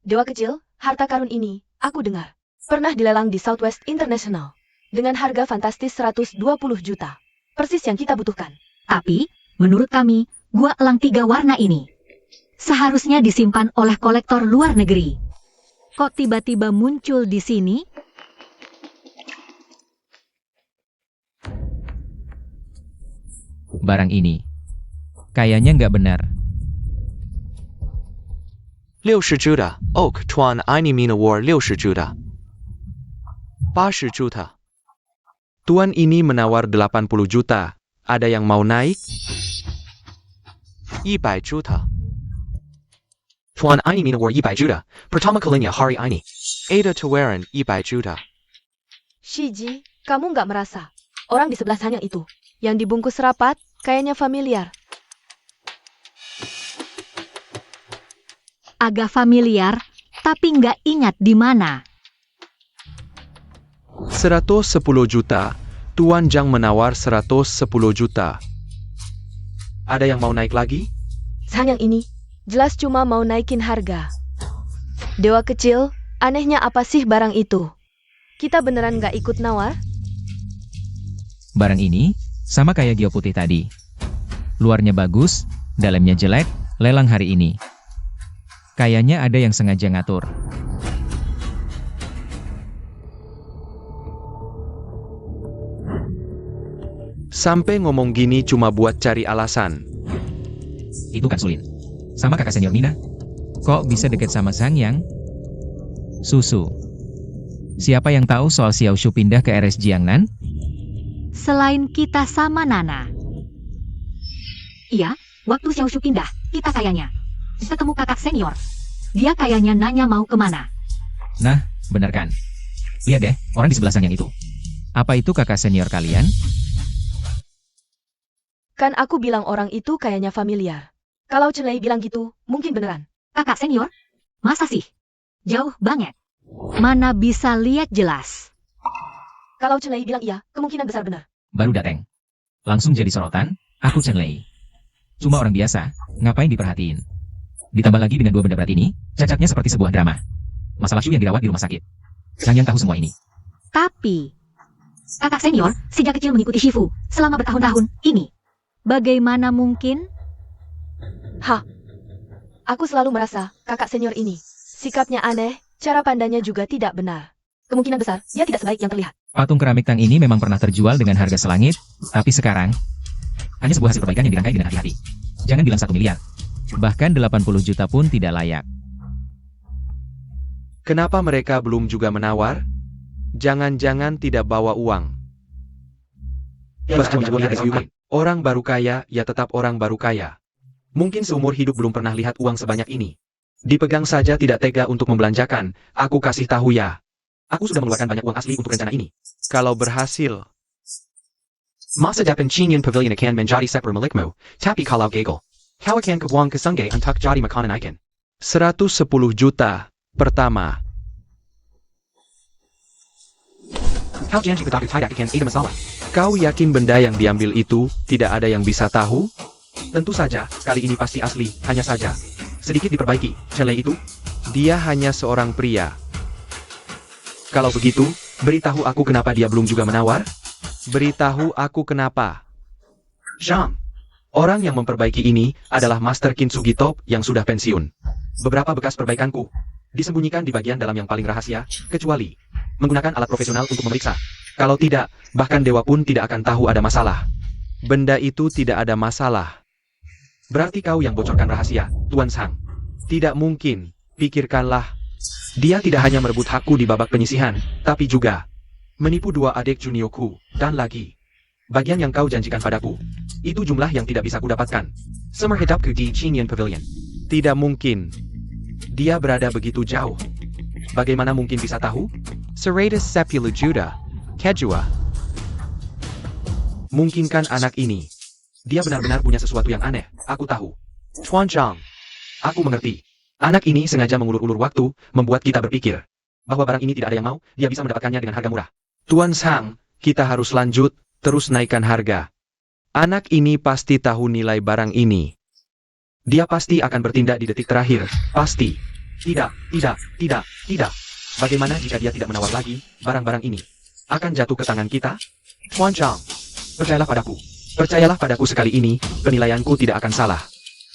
Dewa kecil, harta karun ini, aku dengar, pernah dilelang di Southwest International. Dengan harga fantastis 120 juta. Persis yang kita butuhkan. Tapi, menurut kami, gua elang 3 warna ini seharusnya disimpan oleh kolektor luar negeri. Kok tiba-tiba muncul di sini? Barang ini, kayaknya nggak benar. 60 juta, Oak Tuan ini mina war 60 juta. 80 juta. Tuan ini menawar 80 juta. Ada yang mau naik? 100 juta. Tuan ini mina war 100 juta. Pertama kalinya hari ini. Ada tawaran 100 juta. Shiji, kamu nggak merasa orang di sebelah sana itu yang dibungkus rapat, kayaknya familiar. Agak familiar, tapi nggak ingat di mana. 110 juta. Tuan Zhang menawar 110 juta. Ada yang mau naik lagi? Sayang ini, jelas cuma mau naikin harga. Dewa kecil, anehnya apa sih barang itu? Kita beneran nggak ikut nawar? Barang ini, sama kayak giok putih tadi. Luarnya bagus, dalamnya jelek, lelang hari ini. Kayaknya ada yang sengaja ngatur. Sampai ngomong gini cuma buat cari alasan. Itu kan Sulin. Sama kakak senior Nina. Kok bisa deket sama Sang Yang? Susu. Siapa yang tahu soal Xiao Shu pindah ke RS Jiangnan? Selain kita sama Nana. Iya, waktu Xiao Shu pindah, kita kayaknya ketemu kakak senior. Dia kayaknya nanya mau kemana. Nah, bener kan? Lihat deh, orang di sebelah Sang Yang itu. Apa itu kakak senior kalian? Kan aku bilang orang itu kayaknya familiar. Kalau Cenlei bilang gitu, mungkin beneran. Kakak senior? Masa sih? Jauh banget. Mana bisa lihat jelas. Kalau Cenlei bilang iya, kemungkinan besar benar. Baru dateng. Langsung jadi sorotan, aku Chen-Lei. Cuma orang biasa, ngapain diperhatiin? Ditambah lagi dengan 2 benda berat ini, cacatnya seperti sebuah drama. Masalah Shu yang dirawat di rumah sakit. Zhang Yang tahu semua ini. Tapi, kakak senior sejak kecil mengikuti Shifu selama bertahun-tahun ini. Bagaimana mungkin? Aku selalu merasa kakak senior ini sikapnya aneh, cara pandangnya juga tidak benar. Kemungkinan besar dia tidak sebaik yang terlihat. Patung keramik Tang ini memang pernah terjual dengan harga selangit, tapi sekarang hanya sebuah hasil perbaikan yang dirangkai dengan hati-hati. Jangan bilang 1 miliar. Bahkan 80 juta pun tidak layak. Kenapa mereka belum juga menawar? Jangan-jangan tidak bawa uang. Orang baru kaya, ya tetap orang baru kaya. Mungkin seumur hidup belum pernah lihat uang sebanyak ini. Dipegang saja tidak tega untuk membelanjakan, aku kasih tahu ya. Aku sudah mengeluarkan banyak uang asli untuk rencana ini. Kalau berhasil. Masa dapat Chinyan Pavilion akan menjadi seper milikmu, tapi kalau gagal, kau akan kebuang ke sungai untuk jadi makanan ikan. 110 juta. Pertama. Kau janji betul tidak akan ada masalah. Kau yakin benda yang diambil itu tidak ada yang bisa tahu? Tentu saja, kali ini pasti asli, hanya saja. Sedikit diperbaiki, jelek itu. Dia hanya seorang pria. Kalau begitu, beritahu aku kenapa dia belum juga menawar? Beritahu aku kenapa. Zhang, Orang yang memperbaiki ini adalah Master Kintsugi Top yang sudah pensiun. beberapa bekas perbaikanku disembunyikan di bagian dalam yang paling rahasia, kecuali menggunakan alat profesional untuk memeriksa. Kalau tidak, bahkan dewa pun tidak akan tahu ada masalah. Benda itu tidak ada masalah. Berarti kau yang bocorkan rahasia, Tuan Zhang. Tidak mungkin, pikirkanlah. Dia tidak hanya merebut hakku di babak penyisihan, tapi juga menipu 2 adik juniorku, dan lagi. Bagian yang kau janjikan padaku, itu jumlah yang tidak bisa kudapatkan. Summer hidupku di Chinyan Pavilion. Tidak mungkin. Dia berada begitu jauh. Bagaimana mungkin bisa tahu? 110 juta. Kedua. Mungkinkan anak ini. Dia benar-benar punya sesuatu yang aneh, aku tahu. Tuan Zhang, aku mengerti. Anak ini sengaja mengulur-ulur waktu, membuat kita berpikir bahwa barang ini tidak ada yang mau, dia bisa mendapatkannya dengan harga murah. Tuan Zhang, kita harus lanjut, terus naikkan harga. Anak ini pasti tahu nilai barang ini. Dia pasti akan bertindak di detik terakhir, pasti. Tidak. Bagaimana jika dia tidak menawar lagi, barang-barang ini akan jatuh ke tangan kita? Tuan Zhang, percayalah padaku. Percayalah padaku sekali ini, penilaianku tidak akan salah.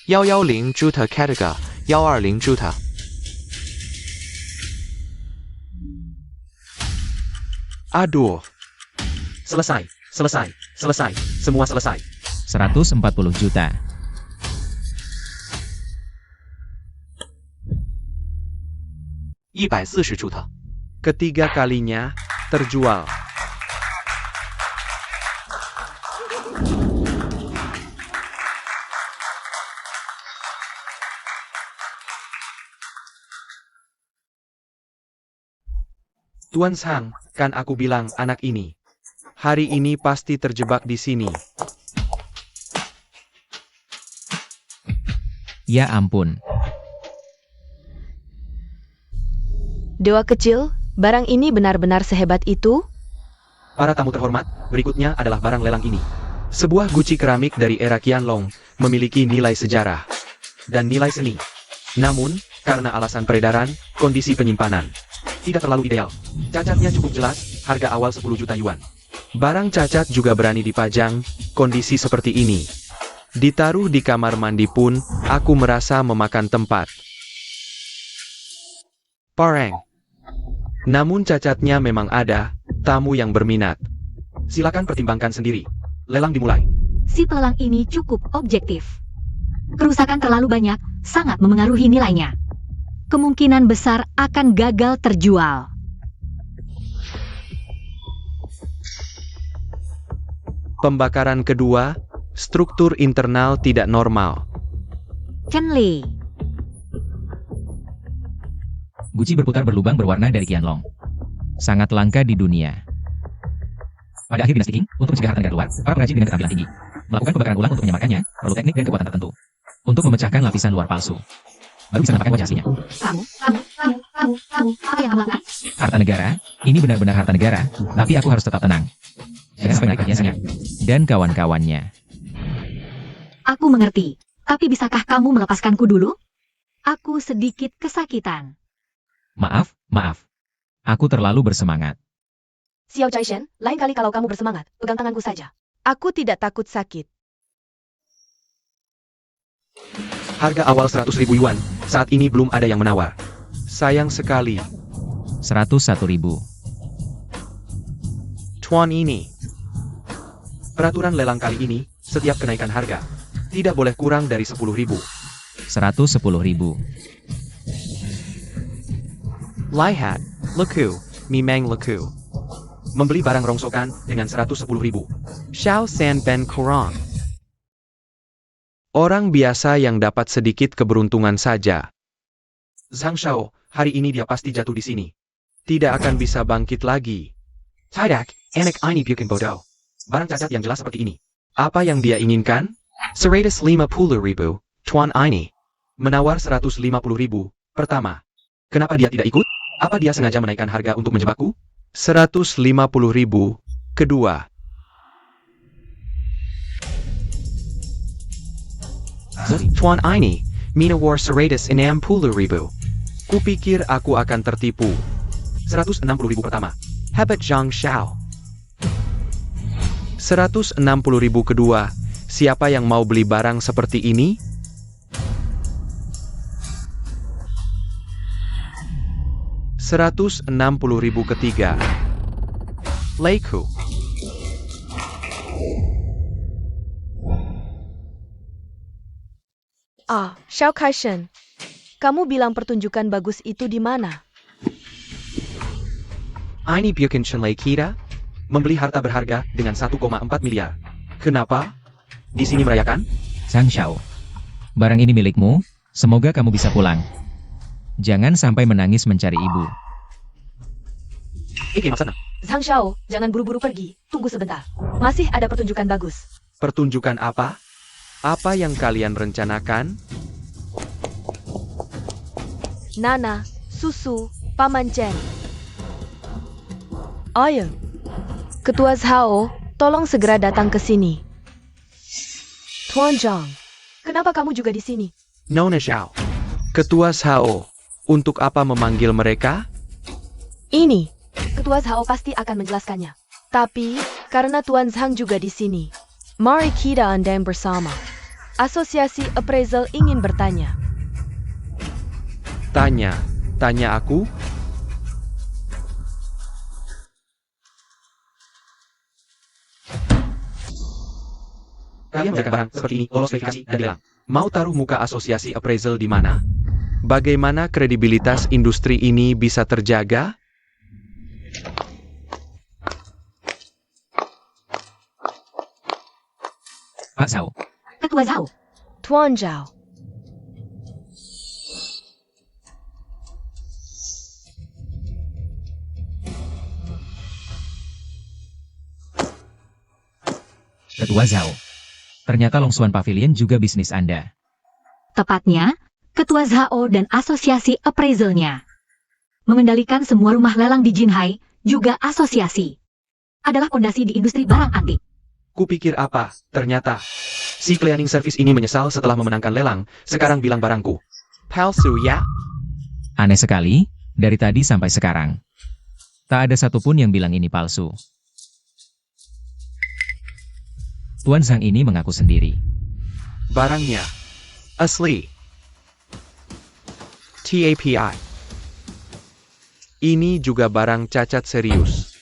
110 juta Katega, 120 juta. Aduh. Selesai. Semua selesai. 140 juta. $140 juta. Ketiga kalinya, terjual. Tuan Zhang, kan aku bilang anak ini. Hari ini pasti terjebak di sini. Ya ampun. Dewa kecil, barang ini benar-benar sehebat itu? Para tamu terhormat, berikutnya adalah barang lelang ini. Sebuah guci keramik dari era Qianlong, memiliki nilai sejarah Dan nilai seni. Namun, karena alasan peredaran, kondisi penyimpanan tidak terlalu ideal. Cacatnya cukup jelas, harga awal 10 juta yuan. Barang cacat juga berani dipajang, kondisi seperti ini. Ditaruh di kamar mandi pun, aku merasa memakan tempat. Pareng. Namun cacatnya memang ada, tamu yang berminat. Silakan pertimbangkan sendiri. Lelang dimulai. Si pelelang ini cukup objektif. Kerusakan terlalu banyak, sangat memengaruhi nilainya. Kemungkinan besar akan gagal terjual. Pembakaran kedua, struktur internal tidak normal. Chen Li. Guci berputar berlubang berwarna dari Qianlong. Sangat langka di dunia. Pada akhir dinasti Qing, untuk mencegah harta negara keluar, para pengrajin dengan keterampilan tinggi melakukan pembakaran ulang untuk menyamarkannya, perlu teknik dan kekuatan tertentu untuk memecahkan lapisan luar palsu. Baru bisa menampakkan wajah aslinya. Apa yang kamu lakukan? Harta negara, ini benar-benar harta negara, tapi aku harus tetap tenang. Jangan sampai menarik perhiasannya. Dan kawan-kawannya. Aku mengerti, tapi bisakah kamu melepaskanku dulu? Aku sedikit kesakitan. Maaf. Aku terlalu bersemangat. Xiao Chaishen, lain kali kalau kamu bersemangat, pegang tanganku saja. Aku tidak takut sakit. Harga awal 100.000 yuan, saat ini belum ada yang menawar. Sayang sekali. 101.000. Tuan ini. Peraturan lelang kali ini, setiap kenaikan harga, tidak boleh kurang dari 10.000. 110.000. Lihat. Leku. Mimeng leku. Membeli barang rongsokan dengan 110.000. Xiao San Ben Kurang. Orang biasa yang dapat sedikit keberuntungan saja. Zhang Shao, hari ini dia pasti jatuh di sini. Tidak akan bisa bangkit lagi. Tidak, enak ini bikin bodoh. Barang cacat yang jelas seperti ini. Apa yang dia inginkan? 150.000, Tuan ini. Menawar 150.000, pertama. Kenapa dia tidak ikut? Apa dia sengaja menaikkan harga untuk menjebakku? 150.000, kedua. Tuan ini, menawar 160.000. Kupikir aku akan tertipu. 160.000 pertama. Hebat Zhang Xiao. 160.000 kedua. Siapa yang mau beli barang seperti ini? Rp160.000 ketiga. Leiku. Xiao Kaishen. Kamu bilang pertunjukan bagus itu di mana? Ini bukan Shenlei kita? Membeli harta berharga dengan 1,4 miliar. Kenapa? Di sini merayakan? Zhang Shao. Barang ini milikmu, semoga kamu bisa pulang. Jangan sampai menangis mencari ibu. Maksana. Zhang Shao, jangan buru-buru pergi. Tunggu sebentar. Masih ada pertunjukan bagus. Pertunjukan apa? Apa yang kalian rencanakan? Nana, susu, Paman Chen. Ayo. Ketua Zhao, tolong segera datang ke sini. Tuan Zhang, kenapa kamu juga di sini? Nona Xiao. Ketua Zhao, untuk apa memanggil mereka? Ini, Ketua Zhao pasti akan menjelaskannya. Tapi, karena Tuan Zhang juga di sini, mari kita andam bersama. Asosiasi Appraisal ingin bertanya. Tanya aku? Kalian menjaga barang seperti ini, lolos verifikasi dan lelang. Mau taruh muka asosiasi appraisal di mana? Bagaimana kredibilitas industri ini bisa terjaga? Pak Zhao. Ketua Zhao. Tuan Zhao. Ketua Zhao. Ternyata Longsuan Pavilion juga bisnis Anda. Tepatnya, Ketua Zhao dan Asosiasi Appraisalnya. Mengendalikan semua rumah lelang di Jinhai, juga asosiasi. Adalah pondasi di industri barang antik. Kupikir apa? Ternyata si cleaning service ini menyesal setelah memenangkan lelang, sekarang bilang barangku Palsu ya? Aneh sekali, dari tadi sampai sekarang. Tak ada satupun yang bilang ini palsu. Tuan Zhang ini mengaku sendiri. Barangnya asli. TAPI. Ini juga barang cacat serius.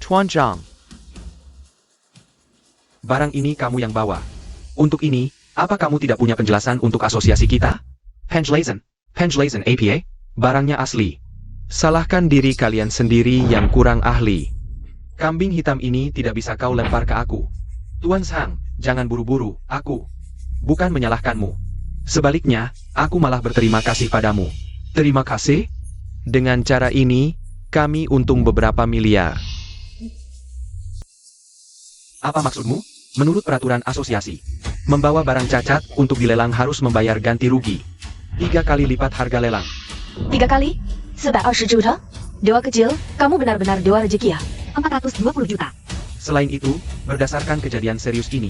Tuan Zhang. Barang ini kamu yang bawa. Untuk ini, apa kamu tidak punya penjelasan untuk asosiasi kita? Penjelasan APA, barangnya asli. Salahkan diri kalian sendiri yang kurang ahli. Kambing hitam ini tidak bisa kau lempar ke aku. Tuan Zhang, jangan buru-buru, aku bukan menyalahkanmu. Sebaliknya, aku malah berterima kasih padamu. Terima kasih? Dengan cara ini, kami untung beberapa miliar. Apa maksudmu? Menurut peraturan asosiasi, membawa barang cacat untuk dilelang harus membayar ganti rugi 3 kali lipat harga lelang. 3 kali? 120 juta? Dewa kecil, kamu benar-benar dewa rezeki ya? 420 juta. Selain itu, berdasarkan kejadian serius ini,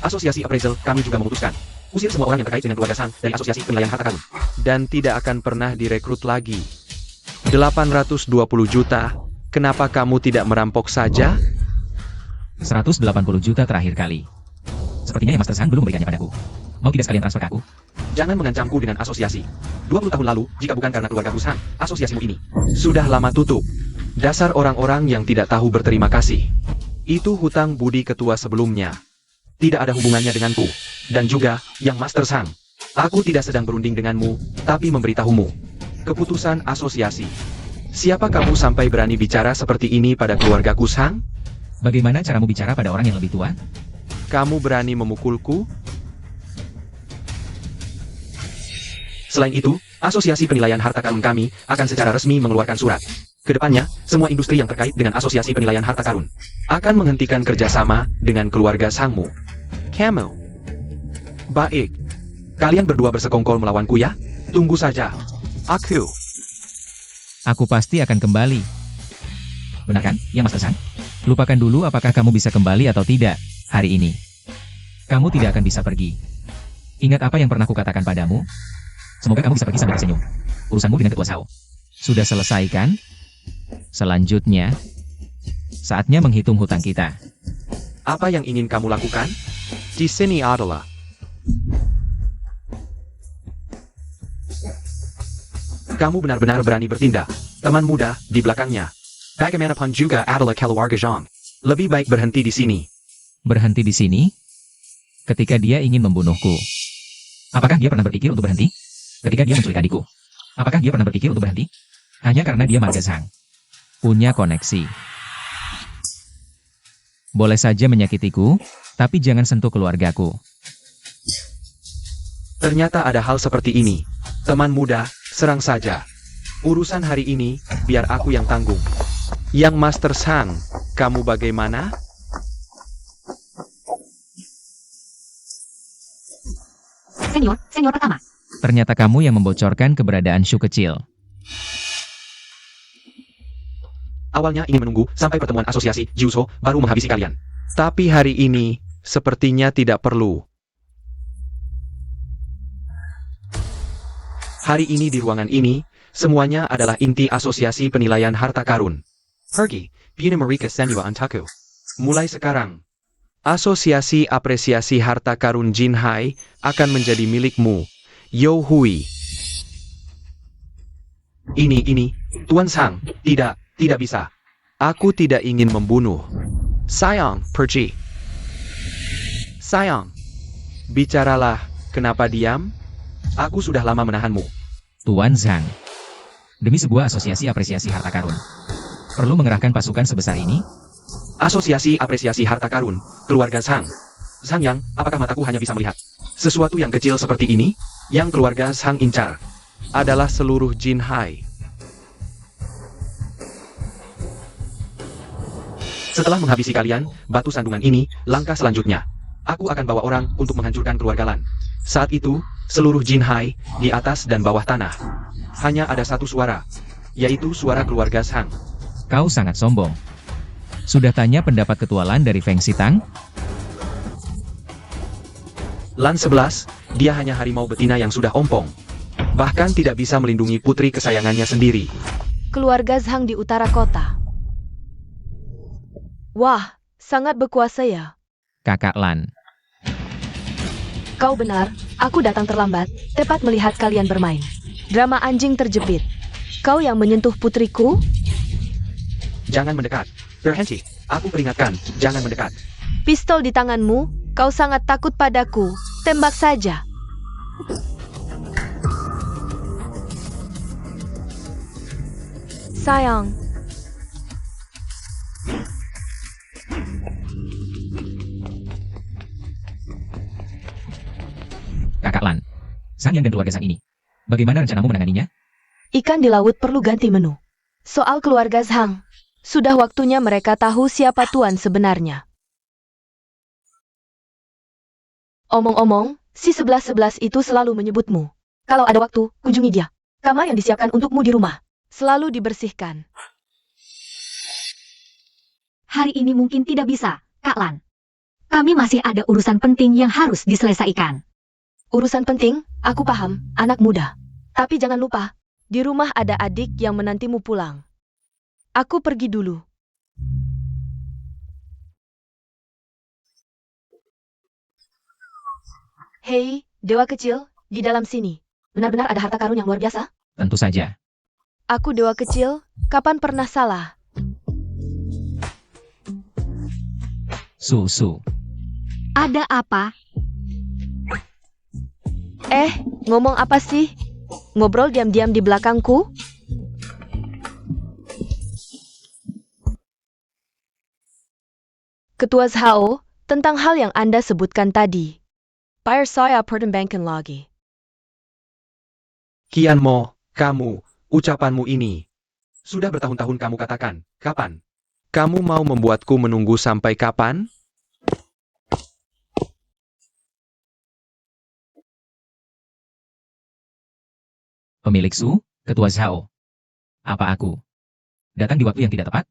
asosiasi appraisal kami juga memutuskan Usir semua orang yang terkait dengan keluarga Sang dari Asosiasi Penilaian Harta Karun. Dan tidak akan pernah direkrut lagi. 820 juta, kenapa kamu tidak merampok saja? 180 juta terakhir kali. Sepertinya yang Master Sang belum memberikannya padaku. Mau tidak sekalian transfer ke aku? Jangan mengancamku dengan asosiasi. 20 tahun lalu, jika bukan karena keluarga Sang, asosiasimu ini Sudah lama tutup. Dasar orang-orang yang tidak tahu berterima kasih. Itu hutang budi ketua sebelumnya. tidak ada hubungannya denganku. Dan juga, Yang Master Sang. Aku tidak sedang berunding denganmu, tapi memberitahumu. Keputusan asosiasi. Siapa kamu sampai berani bicara seperti ini pada keluargaku, Sang? Bagaimana caramu bicara pada orang yang lebih tua? Kamu berani memukulku? Selain itu, Asosiasi Penilaian Harta Karun kami akan secara resmi mengeluarkan surat. Kedepannya, semua industri yang terkait dengan Asosiasi Penilaian Harta Karun akan menghentikan kerjasama dengan keluarga Sangmu. Kamu. Baik. Kalian berdua bersekongkol melawanku ya? Tunggu saja. Aku. Aku pasti akan kembali. Benar kan, ya Master Sang? Lupakan dulu apakah kamu bisa kembali atau tidak hari ini. Kamu tidak akan bisa pergi. Ingat apa yang pernah kukatakan padamu? Semoga kamu bisa pergi sambil tersenyum. Urusanmu dengan Ketua Sao sudah selesai kan? Selanjutnya, saatnya menghitung hutang kita. Apa yang ingin kamu lakukan? Di sini adalah. Kamu benar-benar berani bertindak. Teman muda di belakangnya. Bagaimanapun juga adalah keluarga Zhang. Lebih baik berhenti di sini. Berhenti di sini? Ketika dia ingin membunuhku. Apakah dia pernah berpikir untuk berhenti? Ketika dia menculik adikku. Apakah dia pernah berpikir untuk berhenti? Hanya karena dia marga Zhang. Punya koneksi. Boleh saja menyakitiku, tapi jangan sentuh keluargaku. Ternyata ada hal seperti ini. Teman muda, serang saja. Urusan hari ini, biar aku yang tanggung. Yang Master Sang, kamu bagaimana? Senior pertama. Ternyata kamu yang membocorkan keberadaan Shu kecil. Awalnya ingin menunggu sampai pertemuan asosiasi Jiuso baru menghabisi kalian. Tapi hari ini, sepertinya tidak perlu. Hari ini di ruangan ini, semuanya adalah inti asosiasi penilaian harta karun. Pergi, Bina Marika Senua Antaku. Mulai sekarang, Asosiasi Apresiasi Harta Karun Jinhai akan menjadi milikmu, Yo Hui. ini, Tuan Sang, tidak bisa. Aku tidak ingin membunuh. Sayang, pergi. Sayang, bicaralah, kenapa diam? Aku sudah lama menahanmu. Tuan Zhang. Demi sebuah asosiasi apresiasi harta karun. Perlu mengerahkan pasukan sebesar ini? Asosiasi Apresiasi Harta Karun, keluarga Sang. Sang Yang, apakah mataku hanya bisa melihat sesuatu yang kecil seperti ini? Yang keluarga Sang incar Adalah seluruh Jinhai. Setelah menghabisi kalian, batu sandungan ini, langkah selanjutnya. Aku akan bawa orang untuk menghancurkan keluarga Lan. Saat itu, seluruh Jinhai, di atas dan bawah tanah. Hanya ada satu suara, yaitu suara keluarga Sang. Kau sangat sombong. Sudah tanya pendapat Ketua Lan dari Feng Xitang? Lan 11, dia hanya harimau betina yang sudah ompong. Bahkan tidak bisa melindungi putri kesayangannya sendiri. Keluarga Zhang di utara kota. Wah, sangat berkuasa ya. Kakak Lan. Kau benar, aku datang terlambat, tepat melihat kalian bermain. Drama anjing terjepit. Kau yang menyentuh putriku? Jangan mendekat. Berhenti. Aku peringatkan, jangan mendekat. Pistol di tanganmu, kau sangat takut padaku. Tembak saja. Sayang. Kakak Lan. Sang Yang dan keluarga Sang ini. Bagaimana rencanamu menanganinya? Ikan di laut perlu ganti menu. Soal keluarga Zhang, sudah waktunya mereka tahu siapa tuan sebenarnya. Omong-omong, si 11-11 itu selalu menyebutmu. Kalau ada waktu, kunjungi dia. Kamar yang disiapkan untukmu di rumah selalu dibersihkan. Hari ini mungkin tidak bisa, Kak Lan. Kami masih ada urusan penting yang harus diselesaikan. Urusan penting, aku paham, anak muda. Tapi jangan lupa, di rumah ada adik yang menantimu pulang. Aku pergi dulu. Hei, dewa kecil, di dalam sini. Benar-benar ada harta karun yang luar biasa? Tentu saja. Aku dewa kecil, kapan pernah salah? Su. Ada apa? Ngomong apa sih? Ngobrol diam-diam di belakangku? Ketua Zhao, tentang hal yang Anda sebutkan tadi. Biar saya pertimbangkan lagi. Kian Mo, kamu, ucapanmu ini. Sudah bertahun-tahun kamu katakan, kapan? Kamu mau membuatku menunggu sampai kapan? Pemilik Su, Ketua Zhao. Apa aku datang di waktu yang tidak tepat?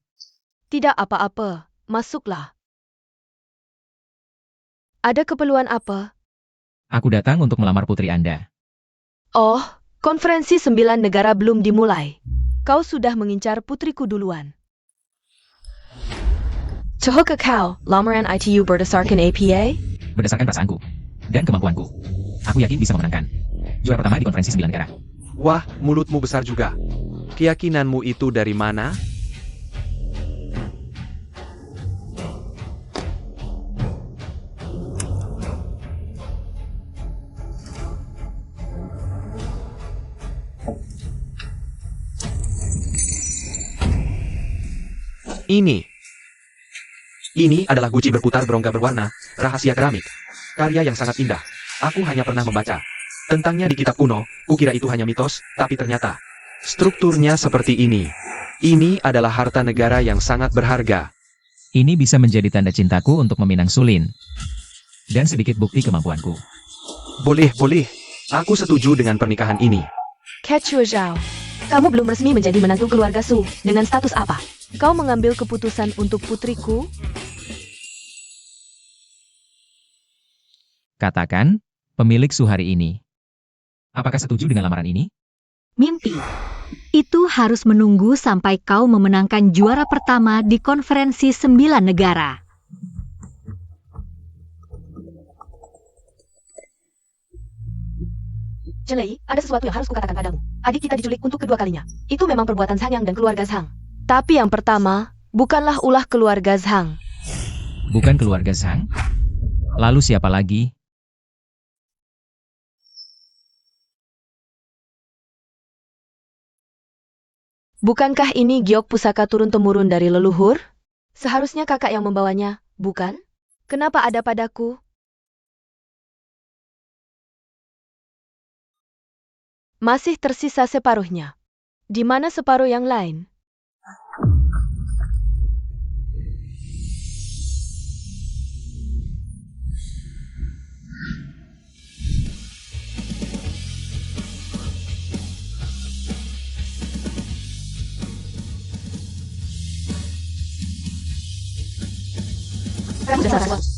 Tidak apa-apa, masuklah. Ada keperluan apa? Aku datang untuk melamar putri Anda. Oh, konferensi 9 negara belum dimulai. Kau sudah mengincar putriku duluan. Tahukah kau, lamaran ITU berdasarkan APA? Berdasarkan perasaanku dan kemampuanku, aku yakin bisa memenangkan juara pertama di konferensi 9 negara. Wah, mulutmu besar juga. Keyakinanmu itu dari mana? Ini adalah guci berputar berongga berwarna, rahasia keramik. Karya yang sangat indah. Aku hanya pernah membaca tentangnya di kitab kuno, kukira itu hanya mitos, tapi ternyata Strukturnya seperti ini. Ini adalah harta negara yang sangat berharga. Ini bisa menjadi tanda cintaku untuk meminang Sulin. Dan sedikit bukti kemampuanku. Boleh. Aku setuju dengan pernikahan ini. Ketua Zhao, kamu belum resmi menjadi menantu keluarga Su. Dengan status apa? Kau mengambil keputusan untuk putriku? Katakan, pemilik Su hari ini. Apakah setuju dengan lamaran ini? Mimpi. Itu harus menunggu sampai kau memenangkan juara pertama di konferensi 9 negara. Jelei, ada sesuatu yang harus kukatakan padamu. Adik kita diculik untuk kedua kalinya. Itu memang perbuatan Zhang Yang dan keluarga Zhang. Tapi yang pertama, bukanlah ulah keluarga Zhang. Bukan keluarga Zhang? Lalu siapa lagi? Bukankah ini giok pusaka turun-temurun dari leluhur? Seharusnya kakak yang membawanya, bukan? Kenapa ada padaku? Masih tersisa separuhnya. Di mana separuh yang lain?